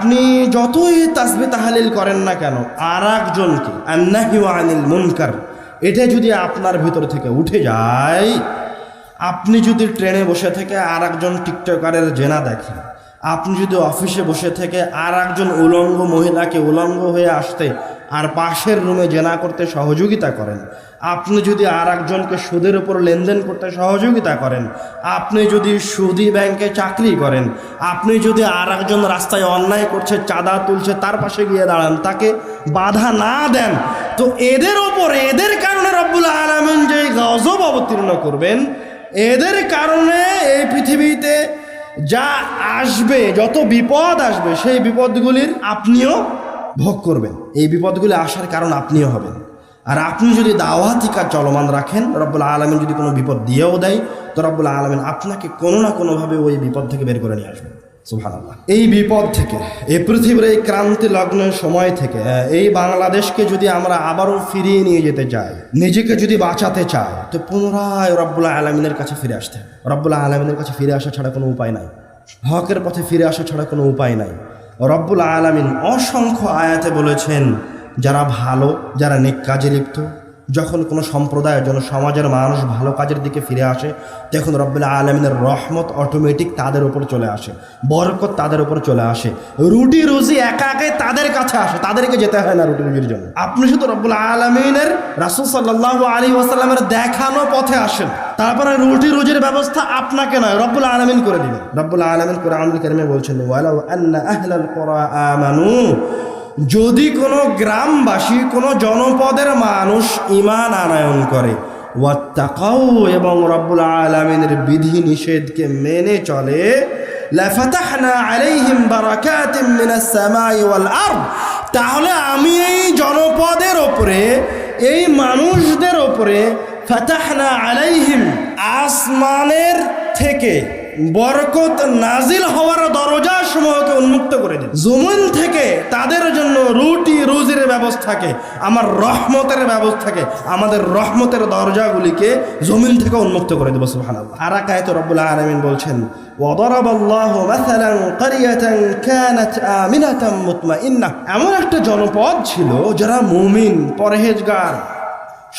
আপনি যতই তাসবিহ তাহলিল করেন না কেন, আর একজনকে আন্নাহি ওয়া আনিল মুনকার এটা যদি আপনার ভিতর থেকে উঠে যায়, আপনি যদি ট্রেনে বসে থেকে আর একজন টিকটকারের জেনা দেখেন, আপনি যদি অফিসে বসে থেকে আর একজন উলঙ্গ মহিলাকে উলঙ্গ হয়ে আসতে আর পাশের রুমে জেনা করতে সহযোগিতা করেন, আপনি যদি আর একজনকে সুদের উপর লেনদেন করতে সহযোগিতা করেন, আপনি যদি সুদি ব্যাংকে চাকরি করেন, আপনি যদি আর একজন রাস্তায় অন্যায় করছে, চাঁদা তুলছে, তার পাশে গিয়ে দাঁড়ান, তাকে বাধা না দেন, তো এদের ওপর এদের কারণে রব্বুল আলামিন যে গজব অবতীর্ণ করবেন, এদের কারণে এই পৃথিবীতে যা আসবে, যত বিপদ আসবে, সেই বিপদগুলির আপনিও ভোগ করবেন। এই বিপদগুলি আসার কারণ আপনিও হবেন। আর আপনি যদি দাওয়াতি কাজ চলমান রাখেন, রব্বুল আলামিন যদি কোনো বিপদ দিয়েও দেয়, তো রব্বুল আলামিন আপনাকে কোনো না কোনোভাবে ওই বিপদ থেকে বের করে নিয়ে আসবেন। সুবহানাল্লাহ। এই বিপদ থেকে, এই পৃথিবীর এই ক্রান্তি লগ্নের সময় থেকে, এই বাংলাদেশকে যদি আমরা আবারও ফিরিয়ে নিয়ে যেতে চাই, নিজেকে যদি বাঁচাতে চাই, তো পুনরায় রব্বুল আলামিনের কাছে ফিরে আসতে হবে। রব্বুল আলামিনের কাছে ফিরে আসা ছাড়া কোনো উপায় নাই, হকের পথে ফিরে আসা ছাড়া কোনো উপায় নাই। রব্বুল আলামিন অসংখ্য আয়াতে বলেছেন, যারা ভালো, যারা নেক কাজে লিপ্ত, যখন কোনো সম্প্রদায়ের জন্য সমাজের মানুষ ভালো কাজের দিকে ফিরে আসে, তখন রব্বুল আলামিনের রহমত অটোমেটিক তাদের উপর চলে আসে, বরকত তাদের উপর চলে আসে, রুটি রুজি একা একাই তাদের কাছে আসে, তাদেরকে যেতে হয় না রুটি রুজির জন্য। আপনি শুধু রব্বুল আলামিনের রাসূল সাল্লাল্লাহু আলাইহি ওয়াসাল্লামের দেখানো পথে আসেন, তারপরে রুটি রুজির ব্যবস্থা আপনাকে নয়, রব্বুল আলামিন করে দিবেন। রব্বুল আলামিন কোরআনুল কারীমে বলছেন, ওয়ালাউ আন্না আহলাল কুরা আমানু, যদি কোনো গ্রামবাসী, কোনো জনপদের মানুষ ঈমান আনয়ন করে, ওয়াত্তাকাউ, এবং রব্বুল আলামিনের বিধি নিষেধকে মেনে চলে, লাফাতাহনা আলাইহিম বারাকাতিম মিনাস সামাই ওয়াল আরদ, তাহলে আমি এই জনপদের ওপরে, এই মানুষদের ওপরে, ফাতাহনা আলাইহিম, আসমানের থেকে বরকত নাজিল হওয়ার দরজা সমূহকে উন্মুক্ত করে দিন। জমিন থেকে তাদের জন্য রুটি রুজির ব্যবস্থাকে, আমার রহমতের ব্যবস্থাকে, আমাদের রহমতের দরজাগুলিকে জমিন থেকে উন্মুক্ত করে দেব। সুবহানাল্লাহ। আর এক আয়াতে রব্বুল আলামিন বলছেন, ওয়াদারাবাল্লাহু মাসালান ক্বরিয়াতান কানাত আমিনাতাম মুতমাইন্নাহ, এমন একটা জনপদ ছিল যারা মুমিন, পরহেজগার,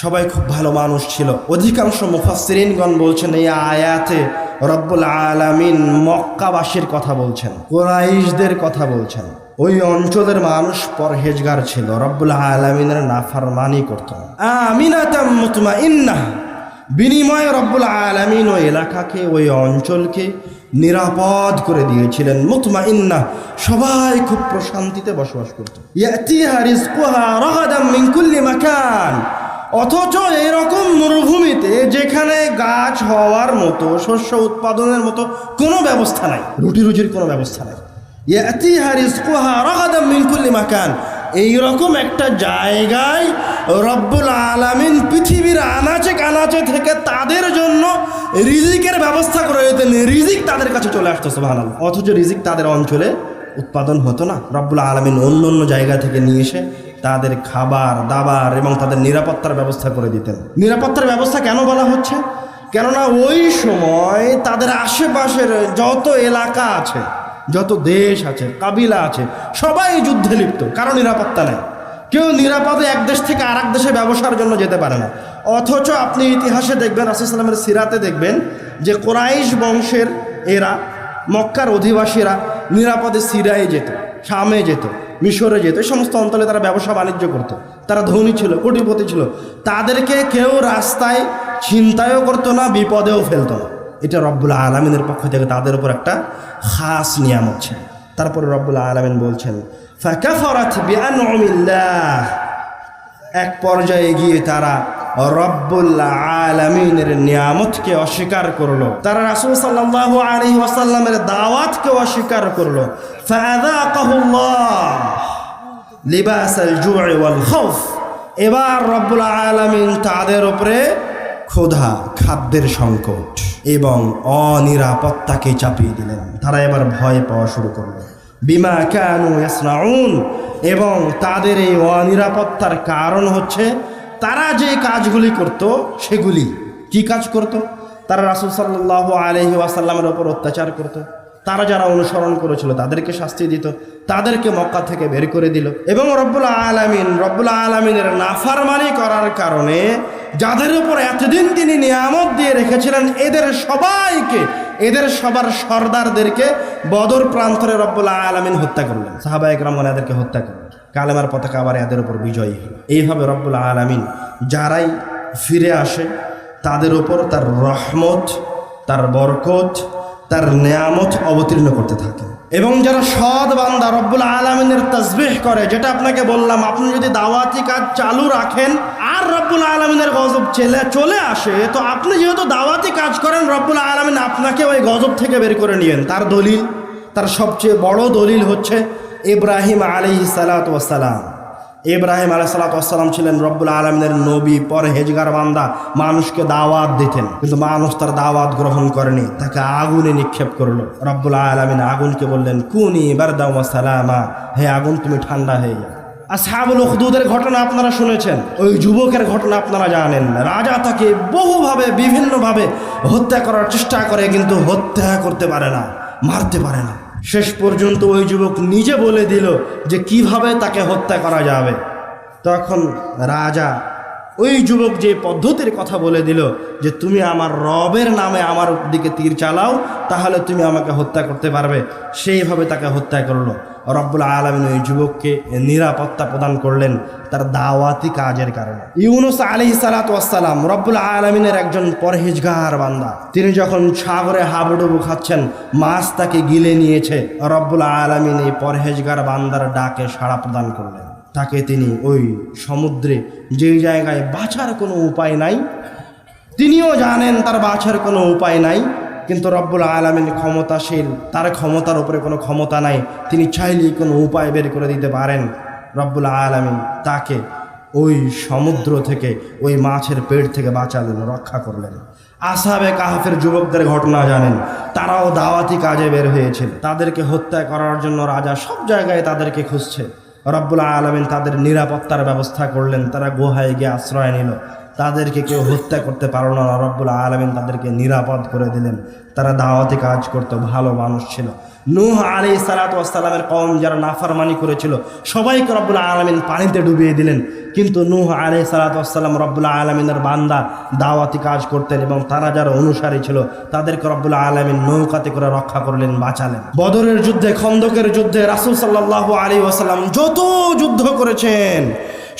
সবাই খুব ভালো মানুষ ছিল। অধিকাংশ মুফাসসিরিনগণ বলছেন এই আয়াতে রব্বুল আলামিন মক্কাবাসীর কথা বলছেন, কুরাইশদের কথা বলছেন। ওই অঞ্চলের মানুষ পরহেজগার ছিল, রব্বুল আলামিনের নাফরমানি করত না। আমিনাতাম মুতমাইন্নাহ, বিনিময়ে রব্বুল আলামিন ওই এলাকাকে, ওই অঞ্চলকে নিরাপদ করে দিয়েছিলেন। মুতমাইন্নাহ, সবাই খুব প্রশান্তিতে বসবাস করত। ইয়াতিহা রিজকুহা রাগাদাম মিন কুল্লি মাকান, অথচ এরকম মরুভূমিতে যেখানে গাছ হওয়ার মতো, শস্য উৎপাদনের মতো কোনো ব্যবস্থা নাই, রুটি রুজির কোনো ব্যবস্থা নাই। ইয়াতিহা রিজকুহা রাগাদাম মিন কুল্লি মাকান, এইরকম একটা জায়গায় রব্বুল আলামিন পৃথিবীর আনাচে কানাচে থেকে তাদের জন্য রিজিকের ব্যবস্থা করে দিতেন, রিজিক তাদের কাছে চলে আসতো। সুবহানাল্লাহ। অথচ রিজিক তাদের অঞ্চলে উৎপাদন হতো না, রব্বুল আলামিন অন্য অন্য জায়গা থেকে নিয়ে এসে তাদের খাবার দাবার এবং তাদের নিরাপত্তার ব্যবস্থা করে দিতেন। নিরাপত্তার ব্যবস্থা কেন বলা হচ্ছে? কেননা ওই সময় তাদের আশেপাশের যত এলাকা আছে, যত দেশ আছে, কাবিলা আছে, সবাই যুদ্ধে লিপ্ত, কারো নিরাপত্তা নেই। কেউ নিরাপদে এক দেশ থেকে আর এক দেশে ব্যবসার জন্য যেতে পারে না। অথচ আপনি ইতিহাসে দেখবেন, রাসূল সাল্লাল্লাহু আলাইহি ওয়াসাল্লামের সিরাতে দেখবেন যে কুরাইশ বংশের এরা, মক্কার অধিবাসীরা নিরাপদে সিরিয়ায় যেত, শামে যেত, মিশরে যেত, এই সমস্ত অঞ্চলে তারা ব্যবসা বাণিজ্য করত। তারা ধনী ছিল, কোটিপতি ছিল, তাদেরকে কেউ রাস্তায় ছিনতাইও করতো না, বিপদেও ফেলতো না। এটা রব্বুল আলামিনের পক্ষ থেকে তাদের উপর একটা খাস নিয়ামত ছিল। তারপরে রব্বুল আলামিন বলছেন, ফাকাফারাত বিআনউমিল্লাহ, এক পর্যায়ে গিয়ে তারা রব্বুল আলামিনের নিয়ামতকে অস্বীকার করলো, তারা রাসূল সাল্লাল্লাহু আলাইহি ওয়াসাল্লামের দাওয়াতকে অস্বীকার করলো। ফাযাকাহুল্লাহ লিবাসাল জু'i ওয়াল খাউফ, এবার রব্বুল আলামিন তাদের উপরে ক্ষুধা, খাদ্যের সংকট এবং অনিরাপত্তাকে চাপিয়ে দিলেন। তারা এবার ভয় পাওয়া শুরু করলো। বিমা কানু ইয়াসনাউন, এবং তাদের এই অনিরাপত্তার কারণ হচ্ছে তারা যে কাজগুলি করত, সেগুলি কি কাজ করত? তারা রাসূল সাল্লাল্লাহু আলাইহি ওয়াসাল্লামের উপর অত্যাচার করত, তারা যারা অনুসরণ করেছিল তাদেরকে শাস্তি দিত, তাদেরকে মক্কা থেকে বের করে দিল। এবং রব্বুল আলামিনের নাফরমানি করার কারণে যাদের উপর এতদিন তিনি নিয়ামত দিয়ে রেখেছিলেন এদের সবার সর্দারদেরকে বদর প্রান্তরে রব্বুল আলামিন হত্যা করলেন। সাহাবা একরামগণ এদেরকে হত্যা করলেন। কালেমার পতাকা আবার এদের উপর বিজয়ী হল। এইভাবে রব্বুল আলামিন যারাই ফিরে আসে তাদের উপর তার রহমত, তার বরকত, তার নেয়ামত অবতীর্ণ করতে থাকে। এবং যারা সৎ বান্দা রব্বুল আলামিনের তাসবিহ করে, যেটা আপনাকে বললাম, আপনি যদি দাওয়াতি কাজ চালু রাখেন আর রব্বুল আলামিনের গজব চলে আসে, তো আপনি যেহেতু দাওয়াতি কাজ করেন, রব্বুল আলামিন আপনাকে ওই গজব থেকে বের করে নিয়েন। তার সবচেয়ে বড় দলিল হচ্ছে ইব্রাহিম আলাইহিস সালাতু ওয়াস সালাম। ইব্রাহিম আলাইহিস সালাতু ওয়াস সালাম ছিলেন রব্বুল আলামিনের নবী, পরহেজগার বান্দা, মানুষকে দাওয়াত দিতেন, কিন্তু মানুষ তার দাওয়াত গ্রহণ করেনি, তাকে আগুনে নিক্ষেপ করলো। রব্বুল আলামিন আগুনকে বললেন, কুনি বারদাও ওয়া সালামা, হে আগুন তুমি ঠান্ডা হয়ে যাও। আসহাবুল উখদুদের ঘটনা আপনারা শুনেছেন, ওই যুবকের ঘটনা আপনারা জানেন। রাজা তাকে বহুভাবে বিভিন্নভাবে হত্যা করার চেষ্টা করে, কিন্তু হত্যা করতে পারে না, মারতে পারে না। শেষ পর্যন্ত ওই যুবক নিজে বলে দিল যে কিভাবে তাকে হত্যা করা যাবে। তখন রাজা ওই যুবক যে পদ্ধতির কথা বলে দিল যে তুমি আমার রবের নামে আমার দিকে তীর চালাও, তাহলে তুমি আমাকে হত্যা করতে পারবে, সেইভাবে তাকে হত্যা করলো। রব্বুল আলামিন ওই যুবককে নিরাপত্তা প্রদান করলেন তার দাওয়াতি কাজের কারণে। ইউনুস আলাইহিস সালাতু ওয়াস সালাম রব্বুল আলামিনের একজন পরহেজগার বান্দা। তিনি যখন সাগরে হাবুডুবু খাচ্ছেন, মাছ তাকে গিলে নিয়েছে, রব্বুল আলামিন এই পরহেজগার বান্দার ডাকে সাড়া প্রদান করলেন। তাকে তিনি ওই সমুদ্রে যেই জায়গায় বাঁচার কোনো উপায় নাই, তিনিও জানেন তার বাঁচার কোনো উপায় নাই, কিন্তু রব্বুল আলামিন ক্ষমতাশীল, তার ক্ষমতার উপরে কোনো ক্ষমতা নাই, তিনি চাইলেই কোনো উপায় বের করে দিতে পারেন। রব্বুল আলামিন তাকে ওই সমুদ্র থেকে, ওই মাছের পেট থেকে বাঁচালেন, রক্ষা করলেন। আসহাবে কাহফের যুবকদের ঘটনা জানেন, তারাও দাওয়াতি কাজে বের হয়েছিল। তাদেরকে হত্যা করার জন্য রাজা সব জায়গায় তাদেরকে খুঁজছে। রব্বুল আলামিন তাদের নিরাপত্তার ব্যবস্থা করলেন, তারা গুহায় গিয়ে আশ্রয় নিল, তাদেরকে কেউ হত্যা করতে পারল না। রব্বুল আলামিন তাদেরকে নিরাপদ করে দিলেন। তারা দাওয়াতি কাজ করতে ভালো মানুষ ছিল। নূহ আলাইহিস সালাতু ওয়াস সালামের কওম যারা নাফরমানি করেছিল, সবাইকে রব্বুল আলামিন পানিতে ডুবিয়ে দিলেন, কিন্তু নূহ আলাইহিস সালাতু ওয়াস সালাম রব্বুল আলামিনের বান্দা, দাওয়াতি কাজ করতেন, এবং তারা যারা অনুসারী ছিল তাদেরকে রব্বুল আলামিন নৌকাতে করে রক্ষা করলেন, বাঁচালেন। বদরের যুদ্ধে, খন্দকের যুদ্ধে রাসূল সাল্লাল্লাহু আলাইহি ওয়াসাল্লাম যত যুদ্ধ করেছেন,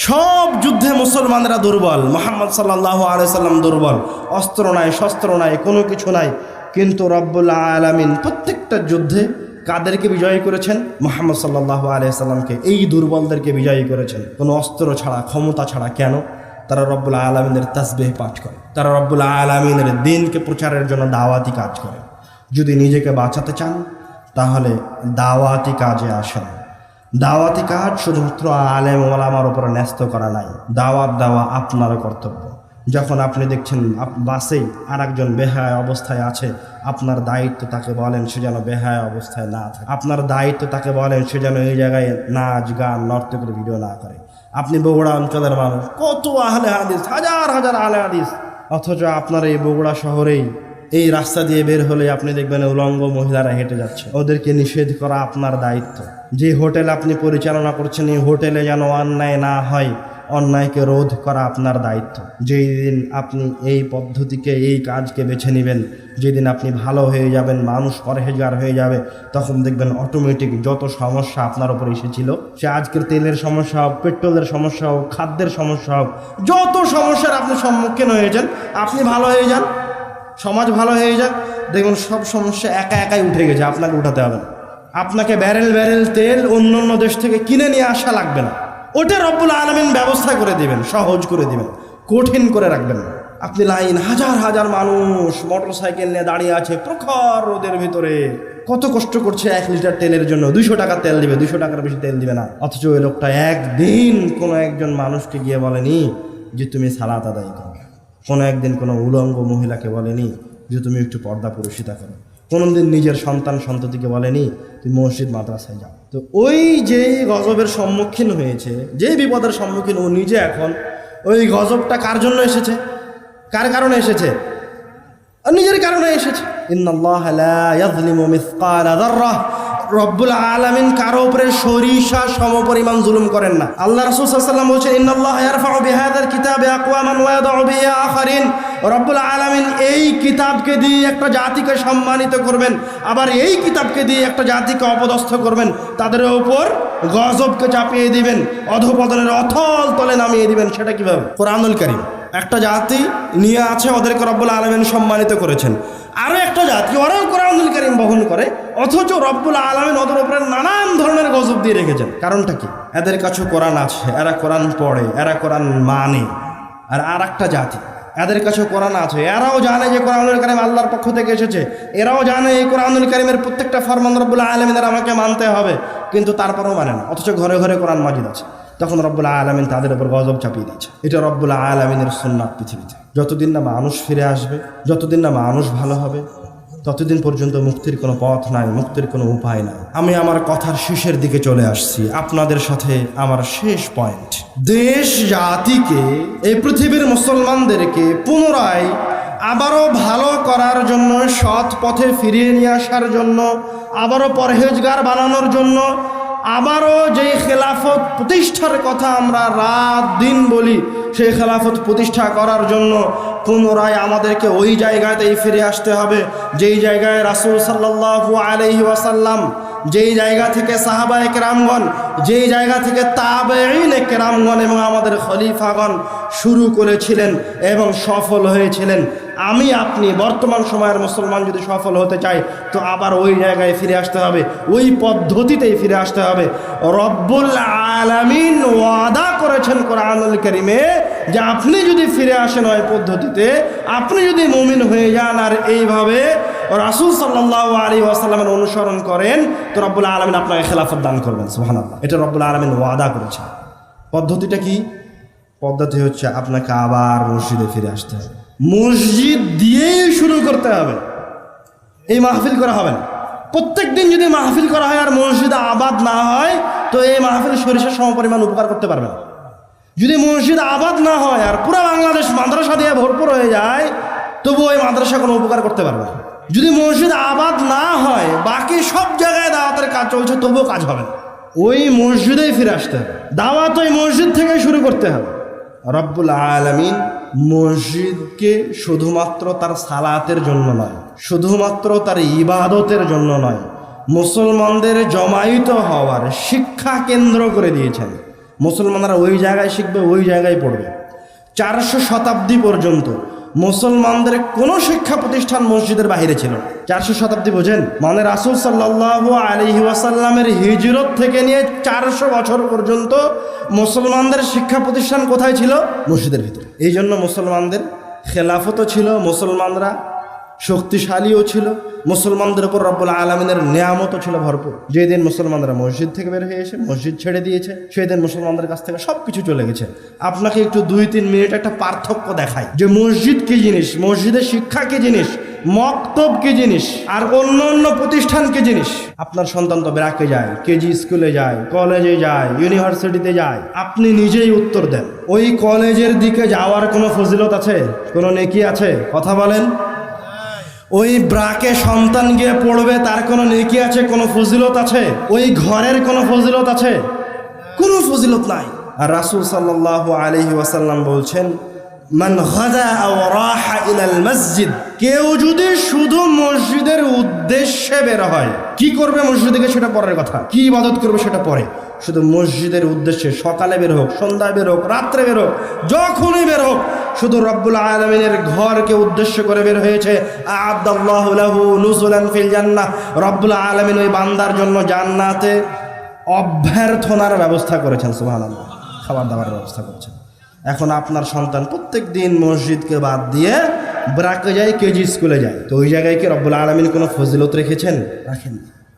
সব যুদ্ধে মুসলমানরা দুর্বল, মুহাম্মদ সাল্লাল্লাহু আলাইহি সাল্লাম দুর্বল, অস্ত্র নাই, শস্ত্র নাই, কোনো কিছু নাই, কিন্তু রব্বুল আলামিন প্রত্যেকটা যুদ্ধে কাদেরকে বিজয়ী করেছেন? মুহাম্মদ সাল্লাল্লাহু আলাইহি সাল্লামকে, এই দুর্বলদেরকে বিজয়ী করেছেন, কোনো অস্ত্র ছাড়া, ক্ষমতা ছাড়া। কেন? তারা রব্বুল আলামিনের তাসবিহ পাঠ করে, তারা রব্বুল আলামিনের দ্বীনকে প্রচারের জন্য দাওয়াতি কাজ করে। যদি নিজেকে বাঁচাতে চান তাহলে দাওয়াতি কাজে আসেন। দাওয়াতি কাজ শুধুমাত্র আলেম ওলামার উপরে ন্যস্ত করা নাই, দাওয়াত দেওয়া আপনারও কর্তব্য। যখন আপনি দেখছেন বাসেই আর একজন বেহায়া অবস্থায় আছে, আপনার দায়িত্ব তাকে বলেন সে যেন বেহায়া অবস্থায় না থাকে। আপনার দায়িত্ব তাকে বলেন সে যেন এই জায়গায় নাচ গান নর্তকের ভিডিও না করে। আপনি বগুড়া অঞ্চলের মানুষ, কত আহলে হাদিস, হাজার হাজার আহলে হাদিস, অথচ আপনার এই বগুড়া শহরেই এই রাস্তা দিয়ে বের হলে আপনি দেখবেন উলঙ্গ মহিলারা হেঁটে যাচ্ছে। ওদেরকে নিষেধ করা আপনার দায়িত্ব। যে হোটেল আপনি পরিচালনা করছেন, এই হোটেলে যেন অন্যায় না হয়, অন্যায়কে রোধ করা আপনার দায়িত্ব। যেই দিন আপনি এই পদ্ধতিকে, এই কাজকে বেছে নেবেন, যেদিন আপনি ভালো হয়ে যাবেন, মানুষ পরহেজগার হয়ে যাবে, তখন দেখবেন অটোমেটিক যত সমস্যা আপনার উপর এসেছিল, সে আজকের তেলের সমস্যা হোক, পেট্রোলের সমস্যা হোক, খাদ্যের সমস্যা হোক, যত সমস্যার আপনি সম্মুখীন হয়েছেন, আপনি ভালো হয়ে যান, সমাজ ভালো হয়ে যাক, দেখুন সব সমস্যা একা একাই উঠে গেছে, আপনাকে উঠাতে হবে না। আপনাকে ব্যারেল ব্যারেল তেল অন্য অন্য দেশ থেকে কিনে নিয়ে আসা লাগবে না, ওটা রব্বুল আলামিন ব্যবস্থা করে দিবেন, সহজ করে দিবেন, কঠিন করে রাখবেন না। আপনি লাইন, হাজার হাজার মানুষ মোটর সাইকেল নিয়ে দাঁড়িয়ে আছে প্রখর রোদের ভিতরে, কত কষ্ট করছে 1 লিটার তেলের জন্য, 200 টাকা তেল দিবে, 200 টাকার বেশি তেল দিবে না। অথচ ওই লোকটা একদিন কোনো একজন মানুষকে গিয়ে বলেনি যে তুমি সালাত আদায় করো, কোনো একদিন কোনো উলঙ্গ মহিলাকে বলেনি যে তুমি একটু পর্দা পরিহিতা করো, কোনোদিন নিজের সন্তান সন্ততিকে বলেনি তুমি মসজিদ মাদ্রাসায় যাও। তো ওই যে গজবের সম্মুখীন হয়েছে, যে বিপদের সম্মুখীন ও নিজে, এখন ওই গজবটা কার জন্য এসেছে? কার কারণে এসেছে? নিজের কারণে এসেছে। ইন্নাল্লাহা লা ইয়াযলিমু মিসকালা যাররাহ, রব্বুল আলামিন কারো উপরে সরিষা সমপরিমাণ জুলুম করেন না। আল্লাহ রাসূল সাল্লাল্লাহু আলাইহি ওয়াসাল্লাম বলেছেন, ইন্নাল্লাহা ইয়ারফাউ বিহাযাল কিতাবি আকওয়ামান ওয়া ইয়াদউ বিহি আখারিন। রব্বুল আলামিন এই কিতাবকে দিয়ে একটা জাতিকে সম্মানিত করবেন, আবার এই কিতাবকে দিয়ে একটা জাতিকে অপদস্থ করবেন, তাদের উপর গজবকে চাপিয়ে দিবেন, অধঃপতনের অথল তলে নামিয়ে দিবেন। সেটা কিভাবে? কোরআনুল কারীম একটা জাতি নিয়ে আছে, ওদেরকে রব্বুল আলামিন সম্মানিত করেছেন। আরও একটা জাতি ওরাও কোরআনুল কারীম বহন করে, অথচ রব্বুল আলামিন ওদের উপরে নানান ধরনের গজব দিয়ে রেখেছেন। কারণটা কি? এদের কাছে কোরআন আছে, এরা কোরআন পড়ে, এরা কোরআন মানে। আর একটা জাতি, এদের কাছে কোরআন আছে, এরাও জানে যে কোরআনুল কারীম আল্লাহর পক্ষ থেকে এসেছে, এরাও জানে এই কোরআনুল কারীমের প্রত্যেকটা ফরমান রব্বুল আলামিনের আমাকে মানতে হবে, কিন্তু তারপরেও মানে না, অথচ ঘরে ঘরে কোরআন মাজিদ আছে। তখন রব্বুল আলামিন তাদের উপর গজব চাপিয়ে দিয়েছে। এটা রব্বুল আলামিনের সুন্নাত পৃথিবীতে। যতদিন না মানুষ ফিরে আসবে, যতদিন না মানুষ ভালো হবে, ততদিন পর্যন্ত মুক্তির কোনো পথ নাই, মুক্তির কোনো উপায় নাই। আমি আমার কথার শেষের দিকে চলে আসছি, আপনাদের সাথে আমার শেষ পয়েন্ট। দেশ জাতিকে, এই পৃথিবীর মুসলমানদেরকে পুনরায় আবারও ভালো করার জন্য, সৎ পথে ফিরিয়ে নিয়ে আসার জন্য, আবারও পরহেজগার বানানোর জন্য, আবারও যেই খেলাফত প্রতিষ্ঠার কথা আমরা রাত দিন বলি, সেই খেলাফত প্রতিষ্ঠা করার জন্য পুনরায় আমাদেরকে ওই জায়গাতেই ফিরে আসতে হবে যেই জায়গায় রাসূল সাল্লাল্লাহু আলাইহি ওয়াসাল্লাম, যেই জায়গা থেকে সাহাবায়ে কেরামগণ, যেই জায়গা থেকে তাবেঈনে কেরামগণ এবং আমাদের খলিফাগণ শুরু করেছিলেন এবং সফল হয়েছিলেন। আমি আপনি বর্তমান সময়ের মুসলমান যদি সফল হতে চাই, তো আবার ওই জায়গায় ফিরে আসতে হবে, ওই পদ্ধতিতেই ফিরে আসতে হবে। রব্বুল আলামিন ওয়াদা করেছেন কোরআনুল কারীমে যে আপনি যদি ফিরে আসেন ওই পদ্ধতিতে, আপনি যদি মুমিন হয়ে যান আর এইভাবে রাসূল সাল্লাল্লাহু আলাইহি ওয়াসাল্লামের অনুসরণ করেন, তো রব্বুল আলামিন আপনাকে খেলাফত দান করবেন। সুবহানাল্লাহ, এটা রব্বুল আলামিন ওয়াদা করেছেন। পদ্ধতিটা কি? পদ্ধতি হচ্ছে আপনাকে আবার মসজিদে ফিরে আসতে হবে, মসজিদ দিয়েই শুরু করতে হবে। এই মাহফিল করা হবে না। প্রত্যেক দিন যদি মাহফিল করা হয় আর মসজিদে আবাদ না হয়, তো এই মাহফিল সরিষার সমপরিমাণ উপকার করতে পারবে না। যদি মসজিদ আবাদ না হয় আর পুরো বাংলাদেশ মাদ্রাসা দিয়ে ভরপুর হয়ে যায়, তবু ওই মাদ্রাসা কোনো উপকার করতে পারবে না। যদি মসজিদ আবাদ না হয়, বাকি সব জায়গায় দাওয়াতের কাজ চলছে, তবুও কাজ হবে না। ওই মসজিদেই ফিরে আসতে হবে, দাওয়াত ওই মসজিদ থেকে শুরু করতে হবে। রব্বুল আলামিন মসজিদকে শুধুমাত্র তার সালাতের জন্য নয়, শুধুমাত্র তার ইবাদতের জন্য নয়, মুসলমানদের জমায়েত হওয়ার শিক্ষা কেন্দ্র করে দিয়েছেন। মুসলমানরা ওই জায়গায় শিখবে, ওই জায়গায় পড়বে। 400 শতাব্দী পর্যন্ত মুসলমানদের কোনো শিক্ষা প্রতিষ্ঠান মসজিদের বাইরে ছিল। 400 শতাব্দী বোঝেন, মানে রাসূল সাল্লাল্লাহু আলাইহি ওয়াসাল্লামের হিজরত থেকে নিয়ে 400 বছর পর্যন্ত মুসলমানদের শিক্ষা প্রতিষ্ঠান কোথায় ছিল? মসজিদের ভিতরে। এই জন্য মুসলমানদের খেলাফতও ছিল, মুসলমানরা শক্তিশালীও ছিল, মুসলমানদের উপর রব্বুল আলামিনের নিয়ামতও ছিল ভরপুর। যেদিন মুসলমানরা মসজিদ থেকে বের হয়ে এসে মসজিদ ছেড়ে দিয়েছে, সেদিন মুসলমানদের কাছ থেকে সব কিছু চলে গেছে। আপনাকে একটু 2-3 মিনিট একটা পার্থক্য দেখায় যে মসজিদ কি জিনিস, মসজিদের শিক্ষা কি জিনিস, মক্তব কি জিনিস, আর অন্য অন্য প্রতিষ্ঠান কি জিনিস। আপনার সন্তান তো ব্রাকে যায়, কেজি স্কুলে যায়, কলেজে যায়, ইউনিভার্সিটিতে যায়, আপনি নিজেই উত্তর দেন। ওই কলেজের দিকে যাওয়ার কোনো ফজিলত আছে? কোনো নেকি আছে? কথা বলেন। ওই ব্রাকে সন্তান গিয়ে পড়বে, তার কোনো নেকি আছে? কোনো ফজিলত আছে? ওই ঘরের কোনো ফজিলত আছে? কোনো ফজিলত নাই। আর রাসূল সাল্লাল্লাহু আলাইহি ওয়াসাল্লাম বলছেন, মান গাদা আও রাহা ইলাল মসজিদ, কেউ যদি শুধু মসজিদের উদ্দেশ্যে বের হয়, কি করবে মসজিদে গিয়ে সেটা পরের কথা, কি ইবাদত করবে সেটা পরে, শুধু মসজিদের উদ্দেশ্যে সকালে বের হোক, সন্ধ্যায় বের হোক, রাত্রে বের হোক, যখনই বের হোক, শুধু রব্বুল আলামিনের ঘরকে উদ্দেশ্য করে বের হয়েছে, আ'আদাল্লাহু লাহু নুজুলান ফিল জান্নাহ, রব্বুল আলামিন ওই বান্দার জন্য জান্নাতে অভ্যর্থনার ব্যবস্থা করেছেন। সুবহানাল্লাহ, খাবার দাবার ব্যবস্থা করেছেন। এখন আপনার সন্তান প্রত্যেক দিন মসজিদকে বাদ দিয়ে ব্রাকে যায়, কেজি স্কুলে যায়, তো ওই জায়গায় কি রব্বুল আলামিন কোনো ফজিলত রেখেছেন? রাখেন।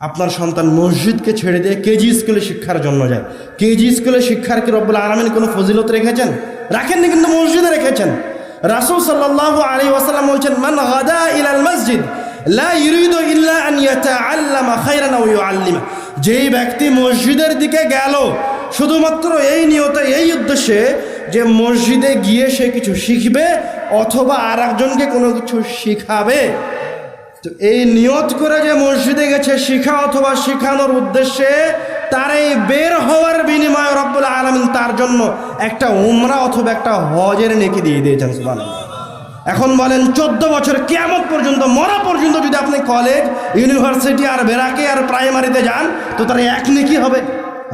আপনার সন্তান মসজিদকে ছেড়ে দিয়ে কেজি স্কুলে শিক্ষার জন্য যায়, কেজি স্কুলে শিক্ষার কি রব্বুল আলামিন কোনো ফজিলত রেখেছেন? রাখেননি, কিন্তু মসজিদে রেখেছেন। রাসূল সাল্লাল্লাহু আলাইহি ওয়াসাল্লাম বলছেন, মান গাদা ইলাল মসজিদ লা ইরিদু ইল্লা আন ইয়াতাআল্লামা খায়রান আও ইউআল্লিমা, যেই ব্যক্তি মসজিদের দিকে গেল শুধুমাত্র এই নিয়তে, এই উদ্দেশ্যে যে মসজিদে গিয়ে সে কিছু শিখবে অথবা আর একজনকে কোনো কিছু শিখাবে, তো এই নিয়ত করে যে মসজিদে গেছে শিখা অথবা শিখানোর উদ্দেশ্যে, তার এই বের হওয়ার বিনিময়ে রব্বুল আলামিন তার জন্য একটা উমরা অথবা একটা হজের নেকি দিয়ে দিয়েছেন। সুবহানাল্লাহ। এখন বলেন 14 বছর কিয়ামত পর্যন্ত, মরা পর্যন্ত যদি আপনি কলেজ, ইউনিভার্সিটি আর বেরাকে আর প্রাইমারিতে যান, তো তার এক নেকি হবে?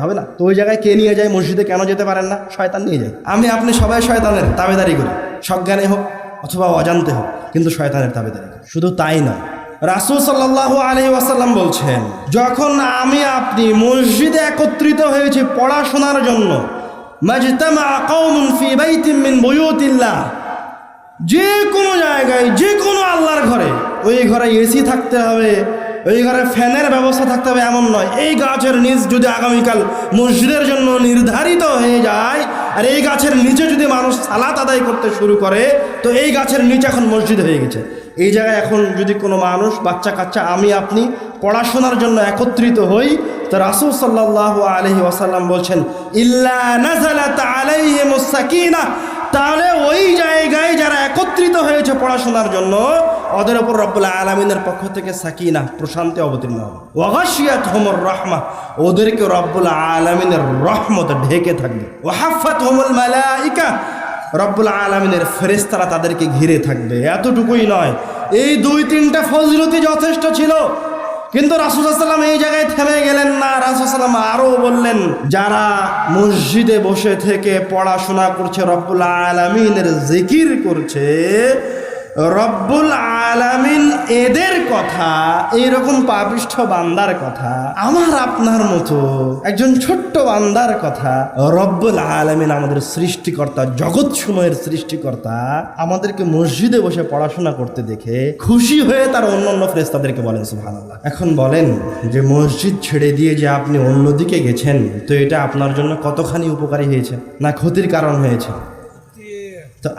হবে না। তো ওই জায়গায় কে নিয়ে যায়? মসজিদে কেন যেতে পারেন না? শয়তান নিয়ে যায়। আপনি সবাই শয়তানের তাবেদারি করি, সজ্ঞানে হোক অথবা অজান্তে হোক, কিন্তু শয়তানের তাবেদারি করি। শুধু তাই নয়, রাসূল সাল্লাল্লাহু আলাইহি ওয়াসাল্লাম বলছেন, যখন আপনি মসজিদে একত্রিত হয়েছি পড়াশোনার জন্য, মাজতামা কওমুন ফি বাইতিন মিন বুয়ুতিল্লাহ, যে কোনো জায়গায়, যে কোনো আল্লাহর ঘরে, ওই ঘরে এসি থাকতে হবে, ওই ঘরে ফ্যানের ব্যবস্থা থাকতে হবে এমন নয়। এই গাছের নিচ যদি আগামীকাল মসজিদের জন্য নির্ধারিত হয়ে যায়, আর এই গাছের নিচে যদি মানুষ সালাত আদায় করতে শুরু করে, তো এই গাছের নিচে এখন মসজিদ হয়ে গেছে। এই জায়গায় এখন যদি কোনো মানুষ, বাচ্চা কাচ্চা, আপনি পড়াশোনার জন্য একত্রিত হই, তো রাসূল সাল্লাল্লাহু আলাইহি ওয়াসাল্লাম বলছেন, ইল্লা নাযালাত আলাইহিমুস সাকিনাহ, তাহলে ওই জায়গায় যারা একত্রিত হয়েছে পড়াশোনার জন্য, ওদের উপর রব্বুল আলামিনের পক্ষ থেকে সাকিনা, প্রশান্তি অবতীর্ণ হবে। ওয়া গাশিয়াতহুমুর রাহমাহ, ওদেরকে রব্বুল আলামিনের রহমত ঢেকে থাকবে। ওয়া হাফাতহুমুল মালাইকা, রব্বুল আলামিনের ফেরেশতারা তাদেরকে ঘিরে থাকবে। এতটুকুই নয়, এই 2-3টা ফজিলতি যথেষ্ট ছিল, কিন্তু রাসূল সাল্লাল্লাহু আলাইহি ওয়াসাল্লাম এই জায়গায় থেমে গেলেন না। রাসূল সাল্লাল্লাহু আলাইহি ওয়াসাল্লাম আরও বললেন, যারা মসজিদে বসে থেকে পড়াশোনা করছে, রব্বুল আলামিনের জিকির করছে, রব্বুল আলামিন এদের কথা, এইরকম পাপিষ্ঠ বান্দার কথা, আমার আপনার মতো একজন ছোট্ট বান্দার কথা, রব্বুল আলামিন আমাদের সৃষ্টিকর্তা, জগৎ সময়ের সৃষ্টিকর্তা, আমাদেরকে মসজিদে বসে পড়াশোনা করতে দেখে খুশি হয়ে তার অন্যান্য ফেরেশতাদেরকে বলেন সুবহানাল্লাহ। এখন বলেন যে মসজিদ ছেড়ে দিয়ে যে আপনি অন্যদিকে গেছেন, তো এটা আপনার জন্য কতখানি উপকারী হয়েছে না ক্ষতির কারণ হয়েছে? তো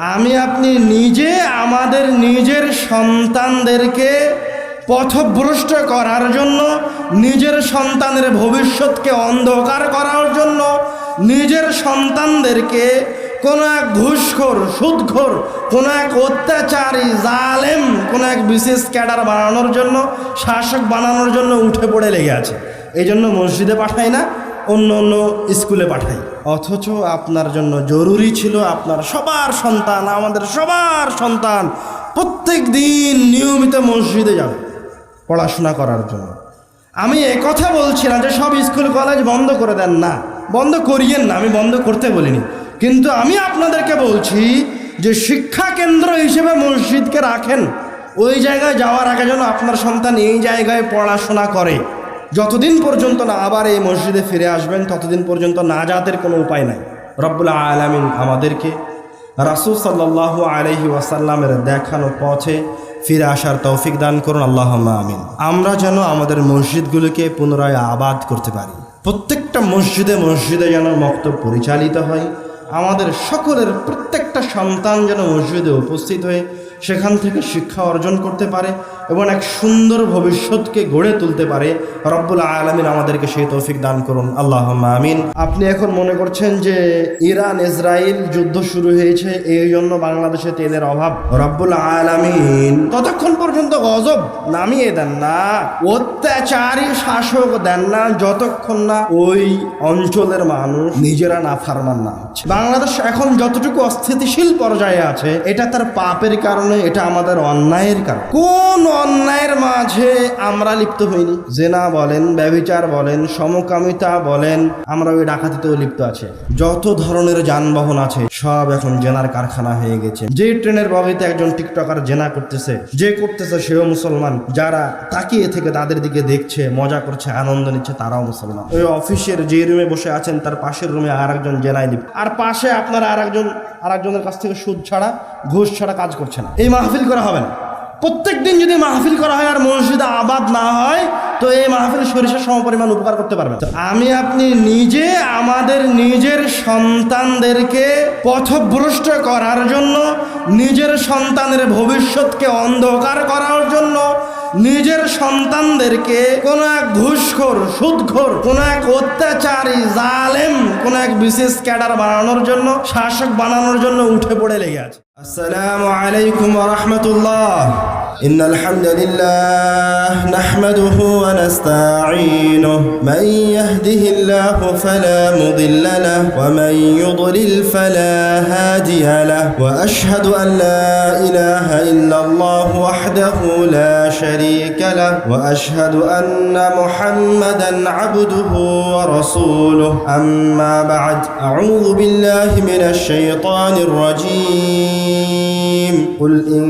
আপনি নিজে আমাদের নিজের সন্তানদেরকে পথভ্রষ্ট করার জন্য, নিজের সন্তানের ভবিষ্যৎকে অন্ধকার করার জন্য, নিজের সন্তানদেরকে কোনো এক ঘুষখোর, সুদখোর, কোনো এক অত্যাচারী, জালেম, কোনো এক বিশেষ ক্যাডার বানানোর জন্য, শাসক বানানোর জন্য উঠে পড়ে লেগে আছে। এই জন্য মসজিদে পাঠায় না, অন্য অন্য স্কুলে পাঠাই। অথচ আপনার জন্য জরুরি ছিল আপনার সবার সন্তান, আমাদের সবার সন্তান প্রত্যেক দিন নিয়মিত মসজিদে যাবে পড়াশোনা করার জন্য। আমি কথা বলছি না যে সব স্কুল কলেজ বন্ধ করে দেন, না, বন্ধ করিয়েন না, আমি বন্ধ করতে বলিনি, কিন্তু আমি আপনাদেরকে বলছি যে শিক্ষা কেন্দ্র হিসেবে মসজিদকে রাখেন। ওই জায়গায় যাওয়ার আগে যেন আপনার সন্তান এই জায়গায় পড়াশোনা করে। যতদিন পর্যন্ত না আবার এই মসজিদে ফিরে আসবেন, ততদিন পর্যন্ত নাজাতের কোনো উপায় নাই। রব্বুল আলামিন আমাদেরকে রাসূল সাল্লাল্লাহু আলাইহি ওয়াসাল্লামের দেখানো পথে ফিরে আসার তৌফিক দান করুন, আল্লাহুম্মা আমিন। আমরা যেন আমাদের মসজিদগুলোকে পুনরায় আবাদ করতে পারি। প্রত্যেকটা মসজিদে মসজিদে যেন মক্তব পরিচালিত হয়। আমাদের সকলের প্রত্যেকটা সন্তান যেন মসজিদে উপস্থিত হয়ে সেখান থেকে শিক্ষা অর্জন করতে পারে এবং এক সুন্দর ভবিষ্যৎকে গড়ে তুলতে পারে। রব্বুল আলামিন আমাদেরকে সেই তৌফিক দান করুন, আল্লাহুম্মা আমিন। আপনি এখন মনে করছেন যে ইরান ইসরায়েল যুদ্ধ শুরু হয়েছে, এই জন্য বাংলাদেশে তেলের অভাব। রব্বুল আলামিন ততক্ষণ পর্যন্ত গজব নামিয়ে দেন না, অত্যাচারী শাসক দেন না, যতক্ষণ না ওই অঞ্চলের মানুষ নিজেরা নাফরমান না হচ্ছে। বাংলাদেশ এখন যতটুকু অস্থিতিশীল পর্যায়ে আছে, এটা তার পাপের কারণে, এটা আমাদের অন্যায়ের কারণে। কোন অন্যায়ের মাঝে আমরা লিপ্ত হইনি? জেনা বলেন, ব্যভিচার বলেন, সমকামিতা বলেন, আমরা ওই ডাকাতিতেও লিপ্ত আছে। যত ধরনের যানবাহন আছে সব এখন জেনার কারখানা হয়ে গেছে। যে ট্রেনের বগিতে একজন টিকটকার জেনা করতেছে, যে করতেছে সেও মুসলমান, যারা তাকিয়ে থেকে তাদের দিকে দেখছে, মজা করছে, আনন্দ নিচ্ছে, তারাও মুসলমান। ওই অফিসের যে রুমে বসে আছেন তার পাশের রুমে আর একজন জেনায় লিপ্ত, আর পাশে আপনারা আরেকজনের কাছ থেকে সুদ ছাড়া, ঘুষ ছাড়া কাজ করছে না। এই মাহফিল করা হবে না। প্রত্যেক দিন যদি মাহফিল করা হয় আর মসজিদে আবাদ না হয়, তো এই মাহফিল সরিষার সমপরিমাণ উপকার করতে পারবে। তো আপনি নিজে আমাদের নিজের সন্তানদেরকে পথভ্রষ্ট করার জন্য, নিজের সন্তানের ভবিষ্যৎকে অন্ধকার করার জন্য, নিজের সন্তানদেরকে কোন এক ঘুষখোর, সুদখোর, কোন এক অত্যাচারী, জালেম, কোন এক বিশেষ ক্যাডার বানানোর জন্য, শাসক বানানোর জন্য উঠে পড়ে লেগে আছে। আসসালামু আলাইকুম ওয়া রাহমাতুল্লাহ। ইন্নাল হামদালিল্লাহ নাহমাদুহু ওয়া নাস্তাঈনুহু মান ইয়াহদিহিল্লাহু ফালা মুদিল্লা লাহু ওয়া মান ইউদ্লিল ফালা হাদিয়া লাহু ওয়া আশহাদু আন লা ইলাহা ইল্লাল্লাহু ওয়াহদাহু লা শারীকা লাহু ওয়া আশহাদু আন্না মুহাম্মাদান আবদুহু ওয়া রাসূলুহু আম্মা বা'দ আউযু বিল্লাহি মিনাশ শাইতানির রাজীম কুল ইন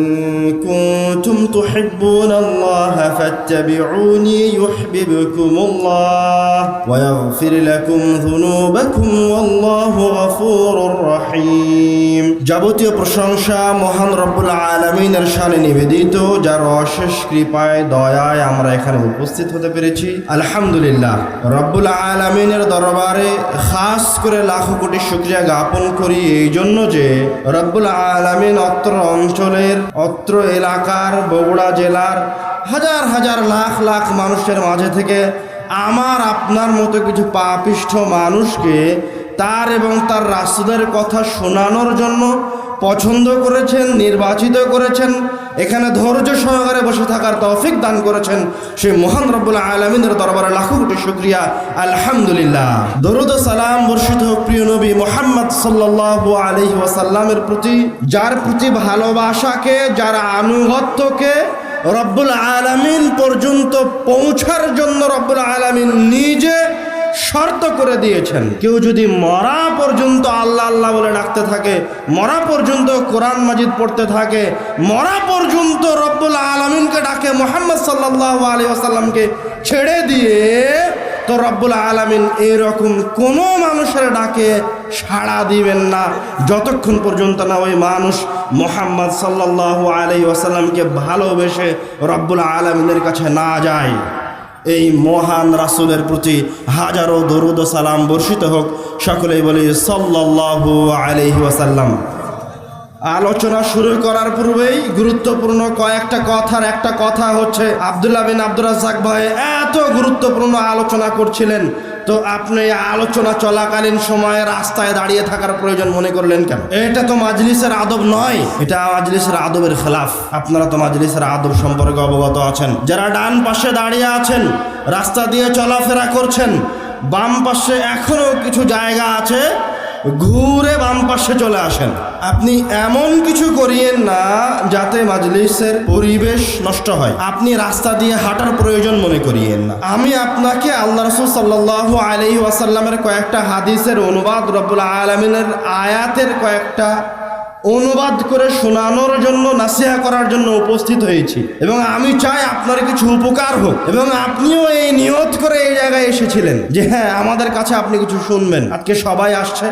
কুনতুম তুহিব্বুনাল্লাহা ফাত্তাবি'উনি ইউহিব্বুকুমুল্লাহ ওয়া ইয়াগফির লাকুম যুনুবাকুম ওয়াল্লাহু গফুরুর রহিম। যাবতীয় প্রশংসা মহান রব্বুল আলামিনের শানে নিবেদিত, যার অশেষ কৃপায় দয়ায় আমরা এখানে উপস্থিত হতে পেরেছি। আলহামদুলিল্লাহ, রব্বুল আলামিনের দরবারে খাস করে লাখো কোটি শুকরিয়া জ্ঞাপন করি এই জন্য যে রব্বুল আলামিন অত্র অঞ্চলের, অত্র এলাকার, বগুড়া জেলার হাজার হাজার লাখ লাখ মানুষের মাঝে থেকে আমার আপনার মতো কিছু পাপিষ্ঠ মানুষকে তার এবং তার রাসূলের কথা শোনানোর জন্য পছন্দ করেছেন, নির্বাচিত করেছেন, এখানে ধৈর্য সহকারে বসে থাকার তৌফিক দান করেছেন। সেই মহান রব্বুল আলামিনের দরবারে লাখো কোটি শুকরিয়া। আলহামদুলিল্লাহ, দরুদ ও সালাম বর্ষিত হোক প্রিয় নবী মুহাম্মদ সাল্লাল্লাহু আলাইহি ওয়াসাল্লামের প্রতি, যার প্রতি ভালোবাসাকে, যার আনুগত্যকে রব্বুল আলামিন পর্যন্ত পৌঁছার জন্য রব্বুল আলামিন নিজে শর্ত করে দিয়েছেন। কেউ যদি মরা পর্যন্ত আল্লাহ আল্লাহ বলে ডাকতে থাকে, মরা পর্যন্ত কোরআন মাজিদ পড়তে থাকে, মরা পর্যন্ত রব্বুল আলামিনকে ডাকে, মুহাম্মদ সাল্লাল্লাহু আলাইহি ওয়াসাল্লামকে ছেড়ে দিয়ে, তো রব্বুল আলামিন এরকম কোনো মানুষের ডাকে সাড়া দিবেন না যতক্ষণ পর্যন্ত না ওই মানুষ মুহাম্মদ সাল্লাল্লাহু আলাইহি ওয়াসাল্লামকে ভালোবেসে রব্বুল আলামিনের কাছে না যায়। এই মহান রাসূলের প্রতি হাজারো দরুদ ও সালাম বর্ষিত হোক। সকলেই বলি সাল্লাল্লাহু আলাইহি ওয়াসাল্লাম। আলোচনা শুরু করার পূর্বেই গুরুত্বপূর্ণ কয়েকটা কথার একটা কথা হচ্ছে, আব্দুল্লাহ বিন আব্দুর রাজ্জাক ভাই এত গুরুত্বপূর্ণ আলোচনা করছিলেন, তো আপনি আলোচনা চলাকালীন সময়ে রাস্তায় দাঁড়িয়ে থাকার প্রয়োজন মনে করলেন কেন? এটা তো মাজলিসের আদব নয়, এটা মাজলিসের আদবের খেলাফ। আপনারা তো মাজলিসের আদব সম্পর্কে অবগত আছেন। যারা ডান পাশে দাঁড়িয়ে আছেন, রাস্তা দিয়ে চলাফেরা করছেন, বাম পাশে এখনো কিছু জায়গা আছে, ঘুরে বাম পাশে চলে আসেন। আপনি এমন কিছু করিয়েন না যাতে মাজলিসের পরিবেশ নষ্ট হয়। আপনি রাস্তা দিয়ে হাঁটার প্রয়োজন মনে করিয়েন না। আমি আপনাকে আল্লাহ রাসূল সাল্লাল্লাহু আলাইহি ওয়াসাল্লামের কয়েকটা হাদিসের অনুবাদ, রব্বুল আলামিনের আয়াতের কয়েকটা অনুবাদ করে শোনানোর জন্য, নাসিহা করার জন্য উপস্থিত হয়েছি, এবং আমি চাই আপনার কিছু উপকার হোক, এবং আপনিও এই নিয়ত করে এই জায়গায় এসেছিলেন যে হ্যাঁ আমাদের কাছে আপনি কিছু শুনবেন। আজকে সবাই আসছে,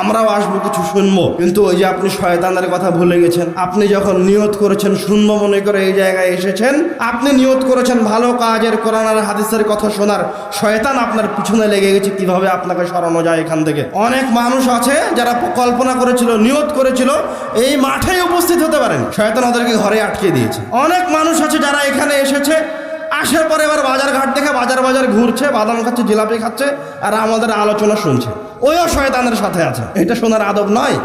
আমরাও আসবো, কিছু শুনবো, কিন্তু ওই যে আপনি শয়তানের কথা ভুলে গেছেন। আপনি যখন নিয়ত করেছেন শুনবো মনে করে এই জায়গায় এসেছেন, আপনি নিয়ত করেছেন ভালো কাজের, কোরআন আর হাদিসের কথা শোনার, শয়তান আপনার পিছনে লেগে গেছে কিভাবে আপনাকে সরানো যায় এখান থেকে। অনেক মানুষ আছে যারা কল্পনা করেছিল, নিয়ত করেছিল এই মাঠে উপস্থিত হতে পারেন, শয়তান ওদেরকে ঘরে আটকে দিয়েছে। অনেক মানুষ আছে যারা এখানে এসেছে, আসার পরে এবার বাজার ঘাট দেখে বাজার ঘুরছে, বাদাম খাচ্ছে, জিলাপি খাচ্ছে, আর আমাদের আলোচনা শুনছে, ওইও শয়তানের সাথে আছে। এটা শোনার আদব নয়।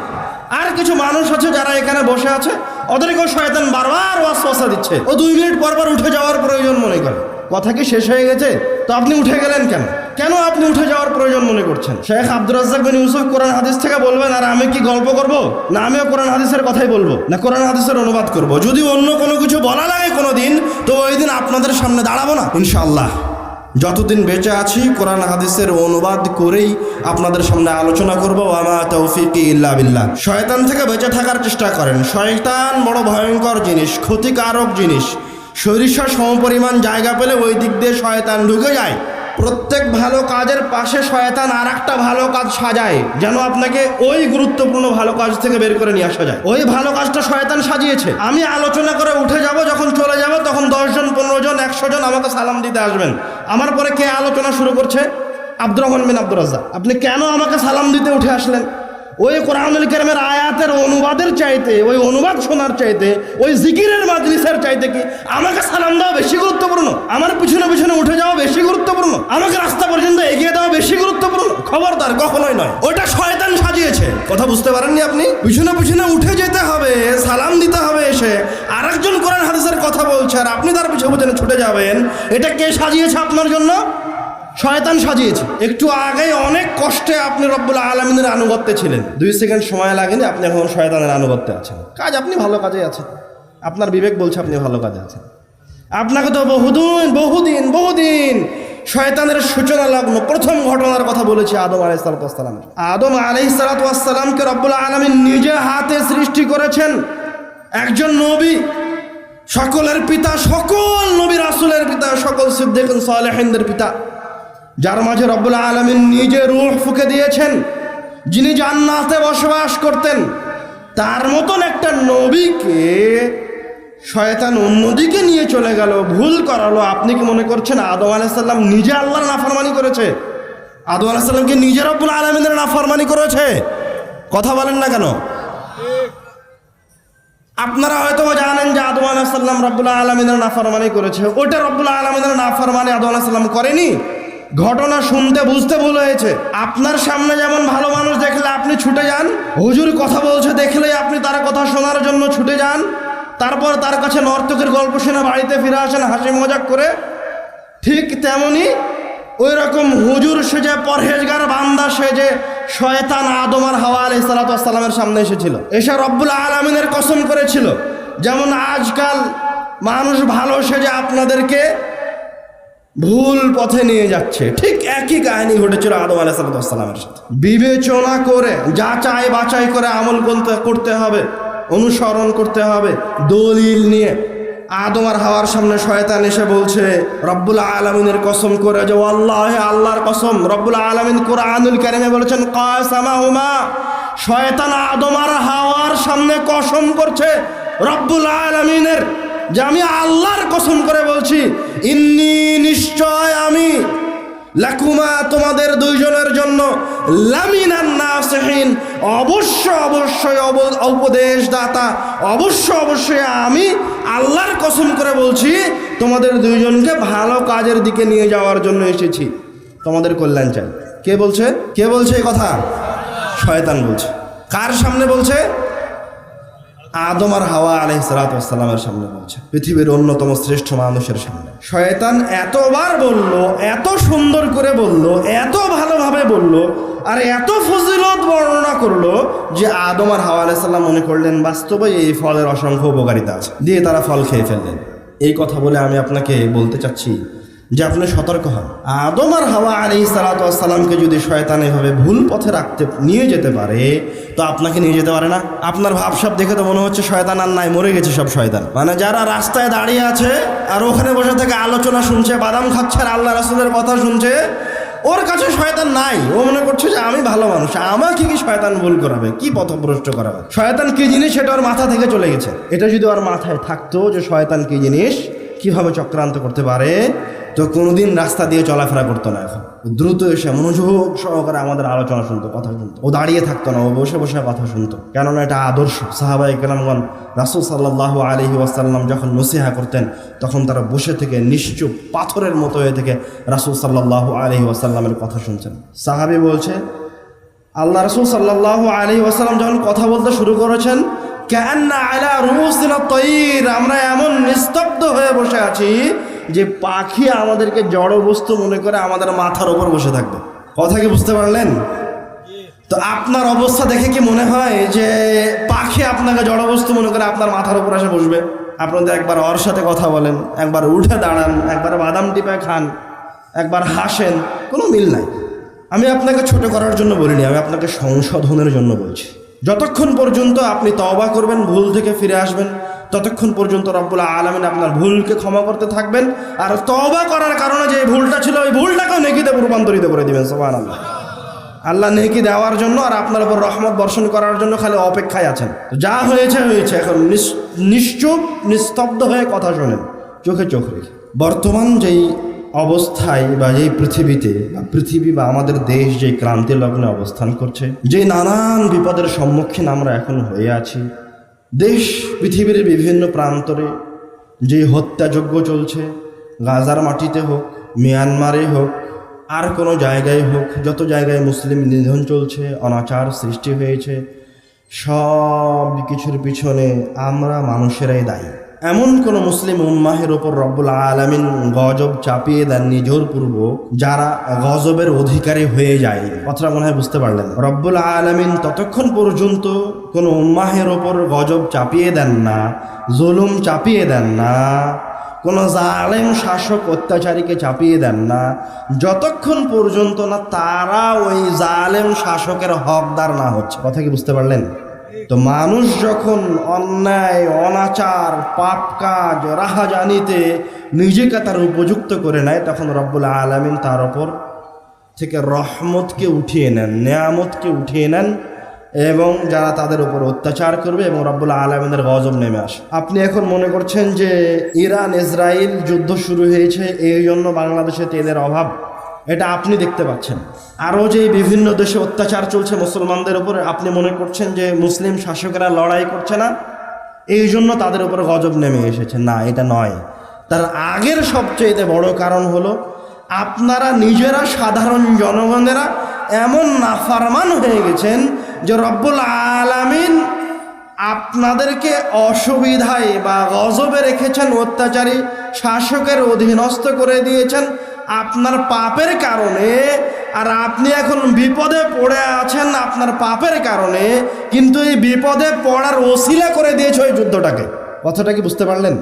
আর কিছু মানুষ আছে যারা এখানে বসে আছে, ওদেরকেও শয়তান বারবার ওয়াসওয়াসা দিচ্ছে, ও 2 মিনিট পর পর উঠে যাওয়ার প্রয়োজন মনে করে। কথা কি শেষ হয়ে গেছে? তো আপনি উঠে গেলেন কেন? কেন আপনি উঠে যাওয়ার প্রয়োজন মনে করছেন? শেখ আব্দুর রাজ্জাক বিন ইউসুফ কোরআন হাদিস থেকে বলবেন, আর আমি কি গল্প করব? না আমিও কোরআন হাদিসের কথাই বলবো, না কোরআন হাদিসের অনুবাদ করব। যদি অন্য কোনো কিছু বলা লাগে কোনো দিন, তো ওই দিন আপনাদের সামনে দাঁড়াবো না ইনশাআল্লাহ। যতদিন বেঁচে আছি কোরআন হাদিসের অনুবাদ করেই আপনাদের সামনে আলোচনা করব। ওয়ামা তৌফিকি ইল্লা বিল্লাহ। শয়তান থেকে বেঁচে থাকার চেষ্টা করেন। শয়তান বড় ভয়ঙ্কর জিনিস, ক্ষতিকারক জিনিস। সরিষা সমপরিমাণ জায়গা পেলে ওই দিক দিয়ে শয়তান ঢুকে যায়। প্রত্যেক ভালো কাজের পাশে শয়তান আর একটা ভালো কাজ সাজায়, যেন আপনাকে ওই গুরুত্বপূর্ণ ভালো কাজ থেকে বের করে নিয়ে আসা যায়। ওই ভালো কাজটা শয়তান সাজিয়েছে। আমি আলোচনা করে উঠে যাব, যখন চলে যাব তখন 10 জন, 15 জন, 100 জন আমাকে সালাম দিতে আসবেন। আমার পরে কে আলোচনা শুরু করছে? আব্দুর রহমান বিন আব্দুর রাজ্জাক। আপনি কেন আমাকে সালাম দিতে উঠে আসলেন? ওই কোরআনুল কারীমের আয়াতের অনুবাদের চাইতে, ওই অনুবাদ শোনার চাইতে, ওই জিকিরের মাজলিসের চাইতে কি আমাকে সালাম দেওয়া বেশি গুরুত্বপূর্ণ? আমার পিছনে পিছনে উঠে যাওয়া বেশি গুরুত্বপূর্ণ? আমাকে রাস্তা পর্যন্ত এগিয়ে দেওয়া বেশি গুরুত্বপূর্ণ? খবরদার, কখনোই নয়। ওটা শয়তান সাজিয়েছে। কথা বুঝতে পারেননি আপনি? পিছনে পিছনে উঠে যেতে হবে, সালাম দিতে হবে, এসে আরেকজন কোরআন হাদিসের কথা বলছে, বলছে আর আপনি তার পিছনে পিছনে ছুটে যাবেন, এটা কে সাজিয়েছে আপনার জন্য? শয়তান সাজিয়েছে। একটু আগেই অনেক কষ্টে আপনি রব্বুল আলামিনের আনুগত্যে ছিলেন, 2 সেকেন্ড সময় লাগেনি, আপনি এখন শয়তানের আনুগত্যে আছেন। কাজ আপনি ভালো কাজে আছেন, আপনার বিবেক বলছে আপনি ভালো কাজে আছেন। আপনাকে তো বহুদিন শয়তানের সূচনা লগ্ন প্রথম ঘটনার কথা বলেছি আদম আলাইহিসসালাম। আদম আলাইহিসসালামকে রব্বুল আলামিন নিজে হাতে সৃষ্টি করেছেন, একজন নবী, সকলের পিতা, সকল নবী রাসূলের পিতা, সকল সিদ্দিকিন সালেহিনদের পিতা, যার মাঝে রব্বুল আলামিন নিজে রূহ ফুঁকে দিয়েছেন, যিনি জান্নাতে বসবাস করতেন। তার মতন একটা নবীকে শয়তান অন্যদিকে নিয়ে চলে গেল, ভুল করালো। আপনি কি মনে করছেন আদম আলাইহিস সালাম নিজে আল্লাহর নাফরমানি করেছে? আদম আলাইহিস সালামকে নিজে রব্বুল আলামিনের নাফরমানি করেছে? কথা বলেন না কেন? আপনারা হয়তো জানেন যে আদম আলাইহিস সালাম রব্বুল আলামিনের নাফরমানি করেছে, ওটা রব্বুল আলামিনের নাফরমানি আদম আলাইহিস সালাম করেনি। ঘটনা শুনতে বুঝতে ভুল হয়েছে। আপনার সামনে যেমন ভালো মানুষ দেখলে আপনি ছুটে যান, হুজুর কথা বলছে দেখলেই আপনি তার কথা শোনার জন্য ছুটে যান, তারপর তার কাছে নর্তকের গল্প শুনে বাড়িতে ফিরে আসেন হাসি মজাক করে, ঠিক তেমনি ওই রকম হুজুর সেজে, পরহেজগার বান্দা সেজে শয়তান আদম আর হাওয়া আলাইহিস সালামের সামনে এসেছিল, এসে রব্বুল আলামিনের কসম করেছিল। যেমন আজকাল মানুষ ভালো সেজে আপনাদেরকে ভুল পথে নিয়ে যাচ্ছে, ঠিক একই কাহিনী ঘটেছিল আদম আলাইহিস সালামের সাথে। বিবেচনা করে, যাচাই বাছাই করে আমল করতে হবে, অনুসরণ করতে হবে, দলিল নিয়ে। আদম আর হাওয়ার সামনে শয়তান এসে বলছে রব্বুল আলামিনের কসম করে যে ওয়াল্লাহি, আল্লাহর কসম। রব্বুল আলামিন কুরআনুল কারীমে বলেছেন কাসামাহুমা, শয়তান আদম আর হাওয়ার সামনে কসম করছে রব্বুল আলামিনের যে আমি আল্লাহর কসম করে বলছি, ইন্নী, নিশ্চয় আমি, লাকুমা, তোমাদের দুইজনের জন্য, লামিনান নাসিহিন, অবশ্যই উপদেশদাতা, অবশ্যই আমি আল্লাহর কসম করে বলছি তোমাদের দুইজনকে ভালো কাজের দিকে নিয়ে যাওয়ার জন্য এসেছি, তোমাদের কল্যাণ চাই। কে বলছে এই কথা? শয়তান বলছে। কার সামনে বলছে? আদম আর হাওয়া আলাইহিস সালামের সামনে বলছে, পৃথিবীর অন্যতম শ্রেষ্ঠ মানুষের সামনে। শয়তান এতবার বলল, এত সুন্দর করে বলল, এত ভালোভাবে বলল, আর এত ফজিলত বর্ণনা করলো যে আদম আর হাওয়া আলাইহিস সালাম মনে করলেন বাস্তবে এই ফলের অসংখ্য উপকারিতা আছে, দিয়ে তারা ফল খেয়ে ফেললেন। এই কথা বলে আমি আপনাকে বলতে চাচ্ছি যে আপনি সতর্ক হন। আদম আর হাওয়া আলাইহিস সালামকে যদি শয়তান এভাবে ভুল পথে নিয়ে যেতে পারে, তো আপনাকে নিয়ে যেতে পারে না? আপনার ভাবসাব দেখে তো মনে হচ্ছে শয়তান আর নাই, মরে গেছে সব শয়তান। মানে যারা রাস্তায় দাঁড়িয়ে আছে আর ওখানে বসে থেকে আলোচনা শুনছে, বাদাম খাচ্ছে আর আল্লাহ রাসূলের কথা শুনছে, ওর কাছে শয়তান নাই। ও মনে করছে যে আমি ভালো মানুষ, আমাকে কি শয়তান ভুল করাবে, কি পথভ্রষ্ট করাবে? শয়তান কি জিনিস সেটা ওর মাথা থেকে চলে গেছে। এটা যদি ওর মাথায় থাকতো যে শয়তান কি জিনিস, কিভাবে চক্রান্ত করতে পারে, তো কোনোদিন রাস্তা দিয়ে চলাফেরা করতো না। এখন দ্রুত এসে মনোযোগ সহকারে আমাদের আলোচনা শুনতো, কথা শুনতো। ও দাঁড়িয়ে থাকতো না, ও বসে বসে কথা শুনতো, কেননা এটা আদর্শ। সাহাবায়ে কেরামগণ রাসূল সাল্লাল্লাহু আলাইহি ওয়াসাল্লাম যখন নসিহা করতেন, তখন তারা বসে থেকে নিশ্চুপ পাথরের মতো হয়ে থেকে রাসূল সাল্লাল্লাহু আলাইহি ওয়াসাল্লামের কথা শুনছেন। সাহাবী বলছে, আল্লাহ রাসূল সাল্লাল্লাহু আলাইহি ওয়াসাল্লাম যখন কথা বলতে শুরু করেছেন, কান্না আলা রুসিনা তাইর, আমরা এমন নিস্তব্ধ হয়ে বসে আছি যে পাখি আমাদেরকে জড় বস্তু মনে করে আমাদের মাথার উপর বসে থাকবে। কথা কি বুঝতে পারলেন? তো আপনার অবস্থা দেখে কি মনে হয় যে পাখি আপনাকে জড় বস্তু মনে করে আপনার মাথার উপর এসে বসবে? আপনাদের একবার ওর সাথে কথা বলেন, একবার উঠে দাঁড়ান, একবার বাদাম টিপে খান, একবার হাসেন, কোনো মিল নাই। আমি আপনাকে ছোট করার জন্য বলিনি, আমি আপনাকে সংশোধনের জন্য বলছি। যতক্ষণ পর্যন্ত আপনি তওবা করবেন, ভুল থেকে ফিরে আসবেন, ততক্ষণ পর্যন্ত রব্বুল আলামিন আপনার ভুলকে ক্ষমা করতে থাকবেন। আর তওবা করার কারণে যে ভুলটা ছিল, ওই ভুলটাকেও নেকিতে রূপান্তরিত করে দিবেন। সুবহানাল্লাহ। আল্লাহ নেকি দেওয়ার জন্য আর আপনার উপর রহমত বর্ষণ করার জন্য খালি অপেক্ষায় আছেন। যা হয়েছে হয়েছে, এখন নিশ্চুপ নিস্তব্ধ হয়ে কথা শোনেন, চোখে চোখ রেখে। বর্তমান যেই অবস্থায় বা যেই পৃথিবী বা আমাদের দেশ যেই ক্রান্তি লগ্নে অবস্থান করছে, যে নানান বিপদের সম্মুখীন আমরা এখন হয়ে আছি, দেশ পৃথিবীর বিভিন্ন প্রান্তরে যে হত্যাযজ্ঞ চলছে, গাজার মাটিতে হোক, মিয়ানমারে হোক, আর কোনো জায়গায় হোক, যত জায়গায় মুসলিম নিধন চলছে, অনাচার সৃষ্টি হয়েছে, সব কিছুর পিছনে আমরা মানুষেরাই দায়ী। এমন কোন মুসলিম উম্মাহের ওপর রব্বুল আলামিন গজব চাপিয়ে দেননি জোরপূর্বক যারা গজবের অধিকারী হয়ে যায়। কথাটা মনে হয় বুঝতে পারলেন। রব্বুল আলামিন ততক্ষণ পর্যন্ত কোনো উম্মাহের ওপর গজব চাপিয়ে দেন না, জুলুম চাপিয়ে দেন না, কোনো জালেম শাসক অত্যাচারীকে চাপিয়ে দেন না, যতক্ষণ পর্যন্ত না তারা ওই জালেম শাসকের হকদার না হচ্ছে। কথা কি বুঝতে পারলেন? তো মানুষ যখন অন্যায়, অনাচার, পাপ কাজ, রাহাজানিতে নিজেকে তার উপযুক্ত করে নেয়, তখন রব্বুল আলামিন তার ওপর থেকে রহমতকে উঠিয়ে নেন, নেয়ামতকে উঠিয়ে নেন, এবং যারা তাদের উপর অত্যাচার করবে এবং রব্বুল আলামিনের গজব নেমে আসে। আপনি এখন মনে করছেন যে ইরান ইসরায়েল যুদ্ধ শুরু হয়েছে, এই জন্য বাংলাদেশে তেলের অভাব, এটা আপনি দেখতে পাচ্ছেন। আরও যে বিভিন্ন দেশে অত্যাচার চলছে মুসলমানদের উপর, আপনি মনে করছেন যে মুসলিম শাসকেরা লড়াই করছে না, এই জন্য তাদের উপর গজব নেমে এসেছে। না, এটা নয়। তার আগের সবচেয়ে বড় কারণ হলো আপনারা নিজেরা, সাধারণ জনগণেরা এমন নাফরমান হয়ে গেছেন যে রব্বুল আলামিন আপনাদেরকে অসুবিধায় বা গজবে রেখেছেন, অত্যাচারী শাসকের অধীনস্থ করে দিয়েছেন আপনার পাপের কারণে। আর আপনি এখন বিপদে পড়ে আছেন আপনার পাপের কারণে, কিন্তু এই বিপদে পড়ার ওসিলা করে দিয়েছে ওই যুদ্ধটাকে। কথাটা কি বুঝতে পারলেন?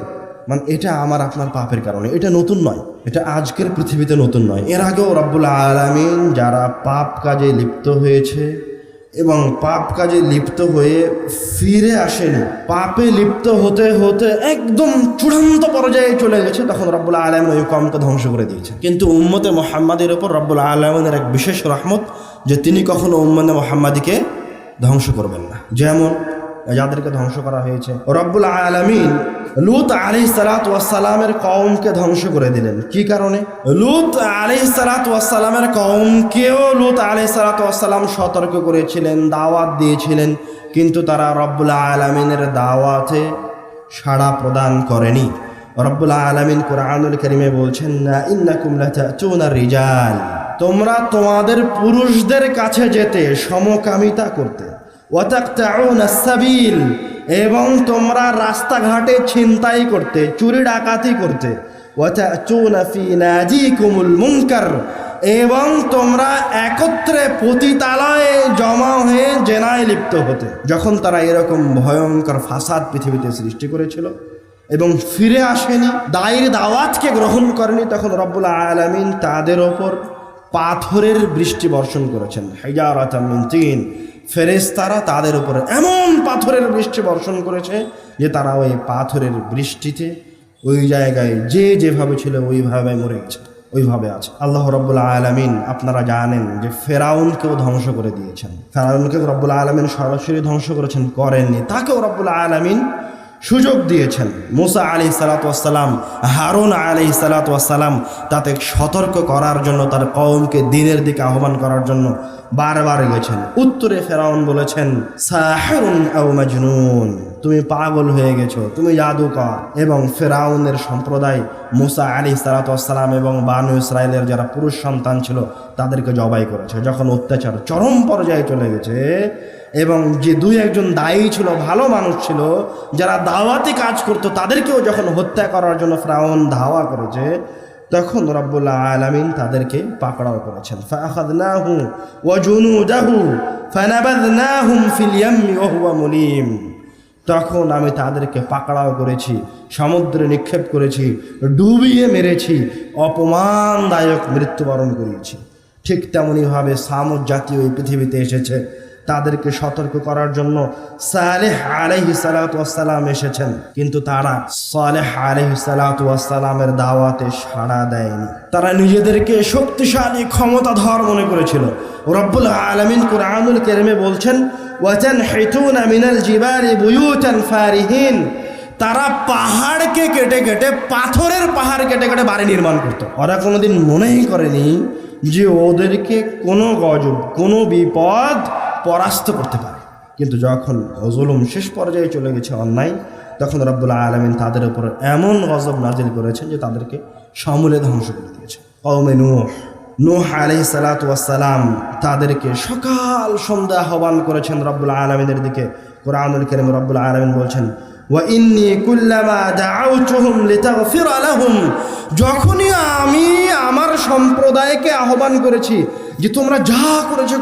মানে এটা আমার আপনার পাপের কারণে, এটা নতুন নয়, এটা আজকের পৃথিবীতে নতুন নয়। এর আগেও রব্বুল আলামিন যারা পাপ কাজে লিপ্ত হয়েছে এবং পাপ কাজে লিপ্ত হয়ে ফিরে আসেনি, পাপে লিপ্ত হতে হতে একদম চূড়ান্ত পর্যায়ে চলে গেছে, তখন রব্বুল আলামিন ওই কওমকে ধ্বংস করে দিয়েছে। কিন্তু উম্মতে মুহাম্মাদের উপর রব্বুল আলামিনের এক বিশেষ রহমত যে তিনি কখনো উম্মতে মুহাম্মাদিকে ধ্বংস করবেন না। যেমন যাদেরকে ধ্বংস করা হয়েছে, রব্বুল আলামিন লূত আলাইহিসসালাতু ওয়াসসালামের কওমকে ধ্বংস করে দিলেন। কি কারণে? লূত আলাইহিসসালাতু ওয়াসসালামের কওমকেও লূত আলাইহিসসালাতু ওয়াসসালাম সতর্ক করেছিলেন, দাওয়াত দিয়েছিলেন, কিন্তু তারা রব্বুল আলামিনের দাওয়াতে সাড়া প্রদান করেনি। রব্বুল আলামিন কুরআনুল কারীমে বলছেন, না ইন্নাকুম লাতাতুনা রিজাল, তোমরা তোমাদের পুরুষদের কাছে যেতে, সমকামিতা করতে, ওয়াতাকতাউনা সাবিল, এবং তোমরা রাস্তাঘাটে ছিনতাই করতে, চুরি ডাকাতি করতে, ওয়াতাতুনা ফি নাজিকুমুল মুনকার, এবং তোমরা একত্রে পতিতালয়ে জমা হয়ে জেনায় লিপ্ত হতে। যখন তারা এরকম ভয়ঙ্কর ফাসাদ পৃথিবীতে সৃষ্টি করেছিল এবং ফিরে আসেনি, দায়ের দাওয়াতকে গ্রহণ করেনি, তখন রব্বুল আলামিন তাদের ওপর পাথরের বৃষ্টি বর্ষণ করেছেন। হিজারাতাম মিন তিন, ফেরেশতারা তাদের উপরে এমন পাথরের বৃষ্টি বর্ষণ করেছে যে তারা ওই পাথরের বৃষ্টিতে ওই জায়গায় যে যেভাবে ছিল ওইভাবে মরে গেছে, ওইভাবে আছে। আল্লাহ রাব্বুল আলামিন আপনারা জানেন যে ফেরাউনকেও ধ্বংস করে দিয়েছেন। ফেরাউনকে রব্বুল আলামিন সরাসরি ধ্বংস করেননি, তাকেও রব্বুল আলামিন সুযোগ দিয়েছেন। মুসা আলাইহিসসালাতু ওয়াসসালাম, হারুন আলাইহিসসালাতু ওয়াসসালাম তাতে সতর্ক করার জন্য, তার কওমকে দ্বীনের দিকে আহ্বান করার জন্য বারবার গেছেন। উত্তরে ফেরাউন বলেছেন, সাহিরুন আও মাজনুন, তুমি পাগল হয়ে গেছো, তুমি জাদুকর। এবং ফেরাউনের সম্প্রদায় মুসা আলাইহিসসালাতু ওয়াসসালাম এবং বানু ইসরাইলের যারা পুরুষ সন্তান ছিল তাদেরকে জবাই করেছে। যখন অত্যাচার চরম পর্যায়ে চলে গেছে এবং যে দুই একজন দায়ী ছিল, ভালো মানুষ ছিল, যারা দাওয়াতি কাজ করতো, তাদেরকেও যখন হত্যা করার জন্য ফেরাউন ধাওয়া করেছে, তখন রব্বুল আলামিন তাদেরকে পাকড়াও করেছেন। ফাআখাযনাহু ওয়া জুনুদাহু ফানাবাযনাহুম ফিল ইয়াম্মি ওয়া হুয়া মুলিম, তখন আমি তাদেরকে পাকড়াও করেছি, সমুদ্রে নিক্ষেপ করেছি, ডুবিয়ে মেরেছি, অপমানদায়ক মৃত্যুবরণ করিয়েছি। ঠিক তেমনইভাবে সামুদ জাতীয় এই পৃথিবীতে এসেছে, তাদেরকে সতর্ক করার জন্য সালেহ আলাইহিসসালাতু ওয়াসসালাম এসেছেন, কিন্তু তারা সালেহ আলাইহিসসালাতু ওয়াসসালামের দাওয়াতে সাড়া দেয়নি। তারা নিজেদেরকে শক্তিশালী, ক্ষমতাধর মনে করেছিল। রব্বুল আলামিন কুরআনুল কারীমে বলছেন, ওয়াতানহিতুনা মিনাল জিবালি বুয়ুতান ফারিহিন, তারা পাহাড়কে কেটে কেটে, পাথরের পাহাড় কেটে কেটে বাড়ি নির্মাণ করত। ওরা কোনোদিন মনেই করেনি যে ওদেরকে কোনো গজব, কোনো বিপদ পরাস্ত করতে পারে। কিন্তু যখন জুলুম শেষ পর্যায়ে চলে গেছে, অন্যায়, তখন রব্বুল আলামিন তাদের উপর এমন গজব নাজিল করেছেন যে তাদেরকে সমূলে ধ্বংস করে দিয়েছে। কওমে নূহ আলাইহিসসালাতু ওয়াসসালাম তাদেরকে সকাল সন্ধ্যা আহ্বান করেছেন রব্বুল আলামিনের দিকে। কুরআনুল কারীমে রব্বুল আলামিন বলছেন, ওয়া ইন্নী কুল্লামা দাআউতুহুম লিতাগফিরা লাহুম, যখনই আমি আমার সম্প্রদায়কে আহ্বান করেছি যে তোমরা যা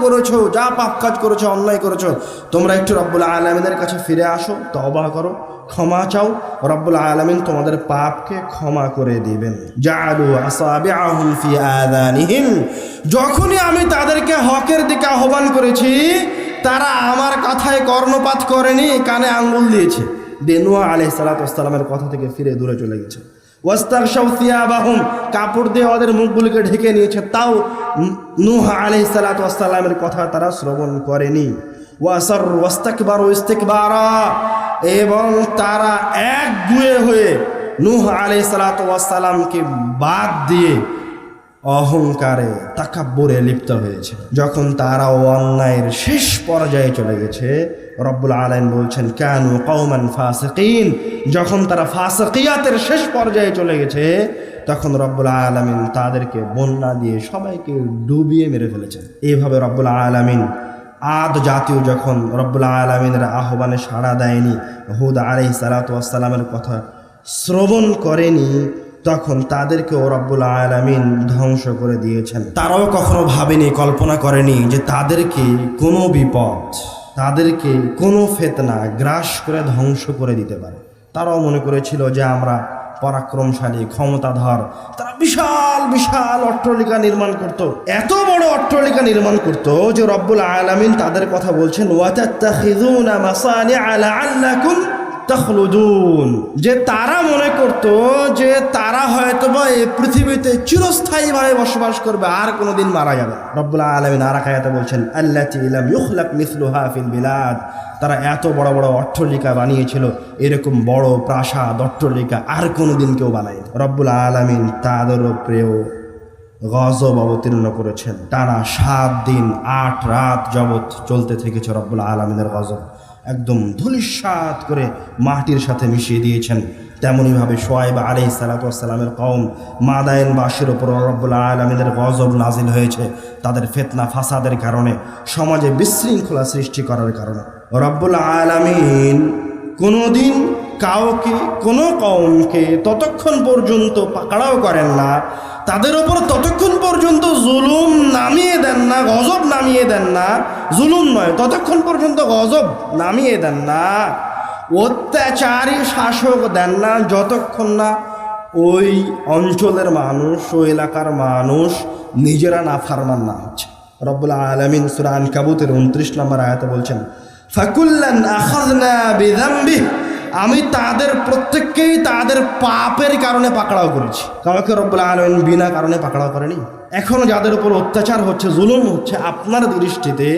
করেছো, যা পাপ কাজ করেছো, অন্যায় করেছো, তোমরা একটু রব্বুল আলামিনের কাছে ফিরে আসো, তওবা করো, ক্ষমা চাও, রব্বুল আলামিন তোমাদের পাপকে ক্ষমা করে দিবেন। জাআলু আসাবিআহুম ফি আযানিহিম, যখনই আমি তাদেরকে হকের দিকে আহ্বান করেছি তারা আমার কথায় কর্ণপাত করেনি, কানে আঙ্গুল দিয়েছে, নূহ আলাইহিস সালাতু ওয়াস সালামের কথা থেকে ফিরে দূরে চলে গেছে। ওয়াস্তাগশাউ সিয়াবাহুম, কাপড় দিয়ে ওদের মুখগুলিকে ঢেকে নিয়েছে, তাও নূহ আলাইহিস সালাতু ওয়াস সালামের কথা তারা শ্রবণ করেনি। ওয়াসাররু ওয়াস্তাকবারু ইস্তিকবারা, এবং তারা একগুঁয়ে হয়ে নূহ আলাইহিস সালাতু ওয়াস সালামকে বাদ দিয়ে অহংকারে তাকাব্বুরে লিপ্ত হয়েছে। যখন তারা অন্যায়ের শেষ পর্যায়ে চলে গেছে, রব্বুল আলামিন বলছেন কানু কওমান ফাসিকিন, যখন তারা ফাসিকিয়াতের শেষ পর্যায়ে চলে গেছে তখন রব্বুল আলামিন তাদেরকে বন্যা দিয়ে সবাইকে ডুবিয়ে মেরে ফেলেছেন। এইভাবে রব্বুল আলামিন আদ জাতীয় যখন রব্বুল আলামিনের আহ্বানে সাড়া দেয়নি, হুদ আলাইহিস সালাতু ওয়াস সালামের কথা শ্রবণ করেনি, তখন তাদেরকেও রব্বুল আলামিন ধ্বংস করে দিয়েছেন। তারাও কখনো ভাবেনি, কল্পনা করেনি যে তাদেরকে কোনো বিপদ, তাদেরকে কোনো ফিতনা গ্রাস করে ধ্বংস করে দিতে পারে। তারাও মনে করেছিল যে আমরা পরাক্রমশালী, ক্ষমতাধর। তারা বিশাল বিশাল অট্টালিকা নির্মাণ করত, এত বড় অট্টালিকা নির্মাণ করত যে রব্বুল আলামিন তাদের কথা বলছেন ওয়াতাত্তাখিযুনা মাসানিআ লাআল্লাকুম তাখলুদুন, যে তারা মনে করত যে তারা হয়তোবা এই পৃথিবীতে চিরস্থায়ীভাবে বসবাস করবে, আর কোনোদিন মারা যাবে। রব্বুল আলামিন আর এক আয়াতে বলছেন আল্লাতী লাম ইখলাক মিসলুহা ফিল বিলাদ, তারা এত বড় বড় অট্টালিকা বানিয়েছিল, এরকম বড় প্রাসাদ অট্টালিকা আর কোনোদিন কেউ বানায়নি। রব্বুল আলামিন তাদের উপরেও গজব অবতীর্ণ করেছেন। টানা 7 দিন 8 রাত যাবৎ চলতে থেকেছে রব্বুল আলামিনের গজব, একদম ধূলিসাৎ করে মাটির সাথে মিশিয়ে দিয়েছেন। তেমনইভাবে শুআয়ব আলাইহিস সালাতু ওয়াস সালামের কওম মাদায়েনবাসীর উপর রব্বুল আলামিনের গজব নাজিল হয়েছে, তাদের ফিতনা ফাসাদের কারণে, সমাজে বিশৃঙ্খলা সৃষ্টি করার কারণে। রব্বুল আলামিন কোনোদিন কাউকে, কোনো কওমকে ততক্ষণ পর্যন্ত পাকড়াও করেন না, তাদের ওপর ততক্ষণ পর্যন্ত জুলুম নামিয়ে দেন না, গজব নামিয়ে দেন না, জুলুম নয়, ততক্ষণ পর্যন্ত গজব নামিয়ে দেন না, অত্যাচারী শাসক দেন না, যতক্ষণ না ওই অঞ্চলের মানুষ, ওই এলাকার মানুষ নিজেরা নাফরমান না হচ্ছে। রব্বুল আলামিন সূরা আনকাবুতের 29 নম্বর আয়াতে বলছেন ফাকুল্লান আখাযনা বিযামবিহি, আমি তাদের প্রত্যেককেই তাদের পাপের কারণে পাকড়াও করেছি, কাউকে রব্বুল আলামিন বিনা কারণে পাকড়াও করেনি। এখনও যাদের উপর অত্যাচার হচ্ছে, জুলুম হচ্ছে, আপনার দৃষ্টিতে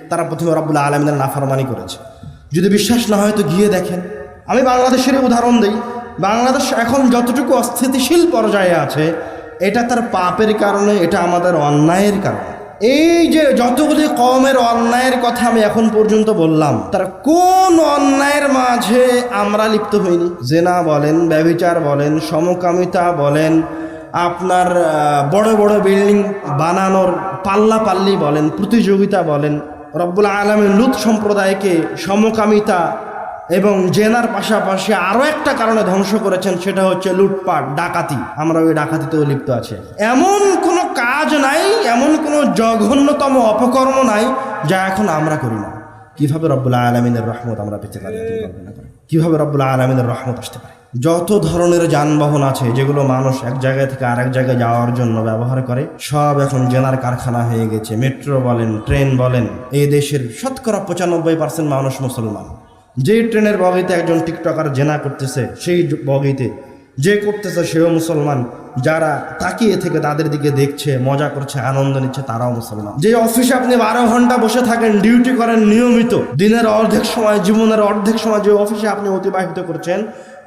তারা প্রথমে রব্বুল আলামিনের নাফরমানি করেছে। যদি বিশ্বাস না হয় তো গিয়ে দেখেন। আমি বাংলাদেশের উদাহরণ দিই। বাংলাদেশ এখন যতটুকু অস্থিতিশীল পর্যায়ে আছে, এটা তার পাপের কারণে, এটা আমাদের অন্যায়ের কারণে। এই যে যতগুলি কওমের অন্যায়ের কথা আমি এখন পর্যন্ত বললাম, তার কোন অন্যায়ের মাঝে আমরা লিপ্ত হইনি? জেনা বলেন, ব্যভিচার বলেন, সমকামিতা বলেন, আপনার বড় বড় বিল্ডিং বানানোর পাল্লাপাল্লি বলেন, প্রতিযোগিতা বলেন। রব্বুল আলামিন লূত সম্প্রদায়কে সমকামিতা এবং জেনার পাশাপাশি আরও একটা কারণে ধ্বংস করেছেন, সেটা হচ্ছে লুটপাট, ডাকাতি। আমরা ওই ডাকাতিতেও লিপ্ত আছি। এমন কোনো কাজ নাই, এমন কোনো জঘন্যতম অপকর্ম নাই যা এখন আমরা করি না। কিভাবে রব্বুল আলামিনের রহমত আমরা পেতে পারি? কিভাবে রব্বুল আলামিনের রহমত আসতে পারে? যত ধরনের যানবাহন আছে যেগুলো মানুষ এক জায়গা থেকে আরেক জায়গায় যাওয়ার জন্য ব্যবহার করে, সব এখন জেনার কারখানা হয়ে গেছে। মেট্রো বলেন, ট্রেন বলেন, এই দেশের শতকরা 95% মানুষ মুসলমান। যে ট্রেনের বগিতে একজন টিকটকার জেনা করতেছে, সেই বগিতে যে করতেছে সেও মুসলমান। যারা তাকিয়ে থেকে তাদের দিকে দেখছে, মজা করছে, আনন্দ নিচ্ছে, তারাও মুসলমান। যে অফিসে আপনি 12 ঘন্টা বসে থাকেন, ডিউটি করেন নিয়মিত, দিনের অর্ধেক সময়, জীবনের অর্ধেক সময় যে অফিসে আপনি অতিবাহিত করছেন,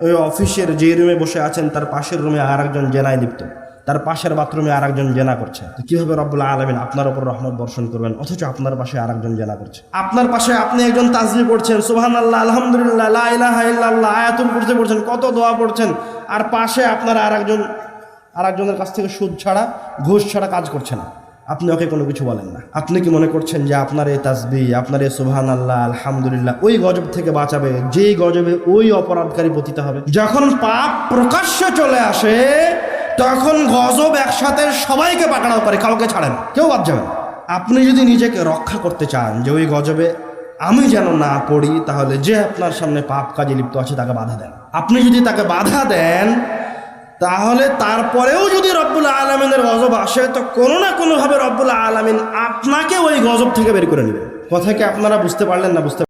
ওই অফিসের যে রুমে বসে আছেন তার পাশের রুমে আর একজন জেনায় লিপ্ত, তার পাশের বাথরুমে আর একজন জেনা করছে। তো কীভাবে রব্বুল আলামিন আপনার উপর রহমত বর্ষণ করবেন অথচ আপনার পাশে আর একজন জেনা করছে? আপনার পাশে আপনি একজন তাসবিহ পড়ছেন, সুবহানাল্লাহ, আলহামদুলিল্লাহ, লা ইলাহা ইল্লাল্লাহ, আয়াতুল কুরসি পড়ছেন, কত দোয়া পড়ছেন, আর পাশে আপনার আর একজনের কাছ থেকে সুদ ছাড়া, ঘুষ ছাড়া কাজ করছে না। আপনি ওকে কোনো কিছু বলেন না। আপনি কি মনে করছেন যে আপনার এই তাসবিহ, আপনার এই সুবহানাল্লাহ, আলহামদুলিল্লাহ ওই গজব থেকে বাঁচাবে যেই গজবে ওই অপরাধকারী পতিত হবে? যখন পাপ প্রকাশ্যে চলে আসে তখন গজব একসাথে সবাইকে পাকড়াও করে, কাউকে ছাড়েন, কেউ বাদ যাবে না। আপনি যদি নিজেকে রক্ষা করতে চান যে ওই গজবে আমি যেন না পড়ি, তাহলে যে আপনার সামনে পাপ কাজে লিপ্ত আছে তাকে বাধা দেন। আপনি যদি তাকে বাধা দেন তাহলে তারপরেও যদি রব্বুল আলামিনের গজব আসে তো কোনো না কোনোভাবে রব্বুল আলামিন আপনাকে ওই গজব থেকে বের করে নেবেন। কথা কি আপনারা বুঝতে পারলেন না? বুঝতে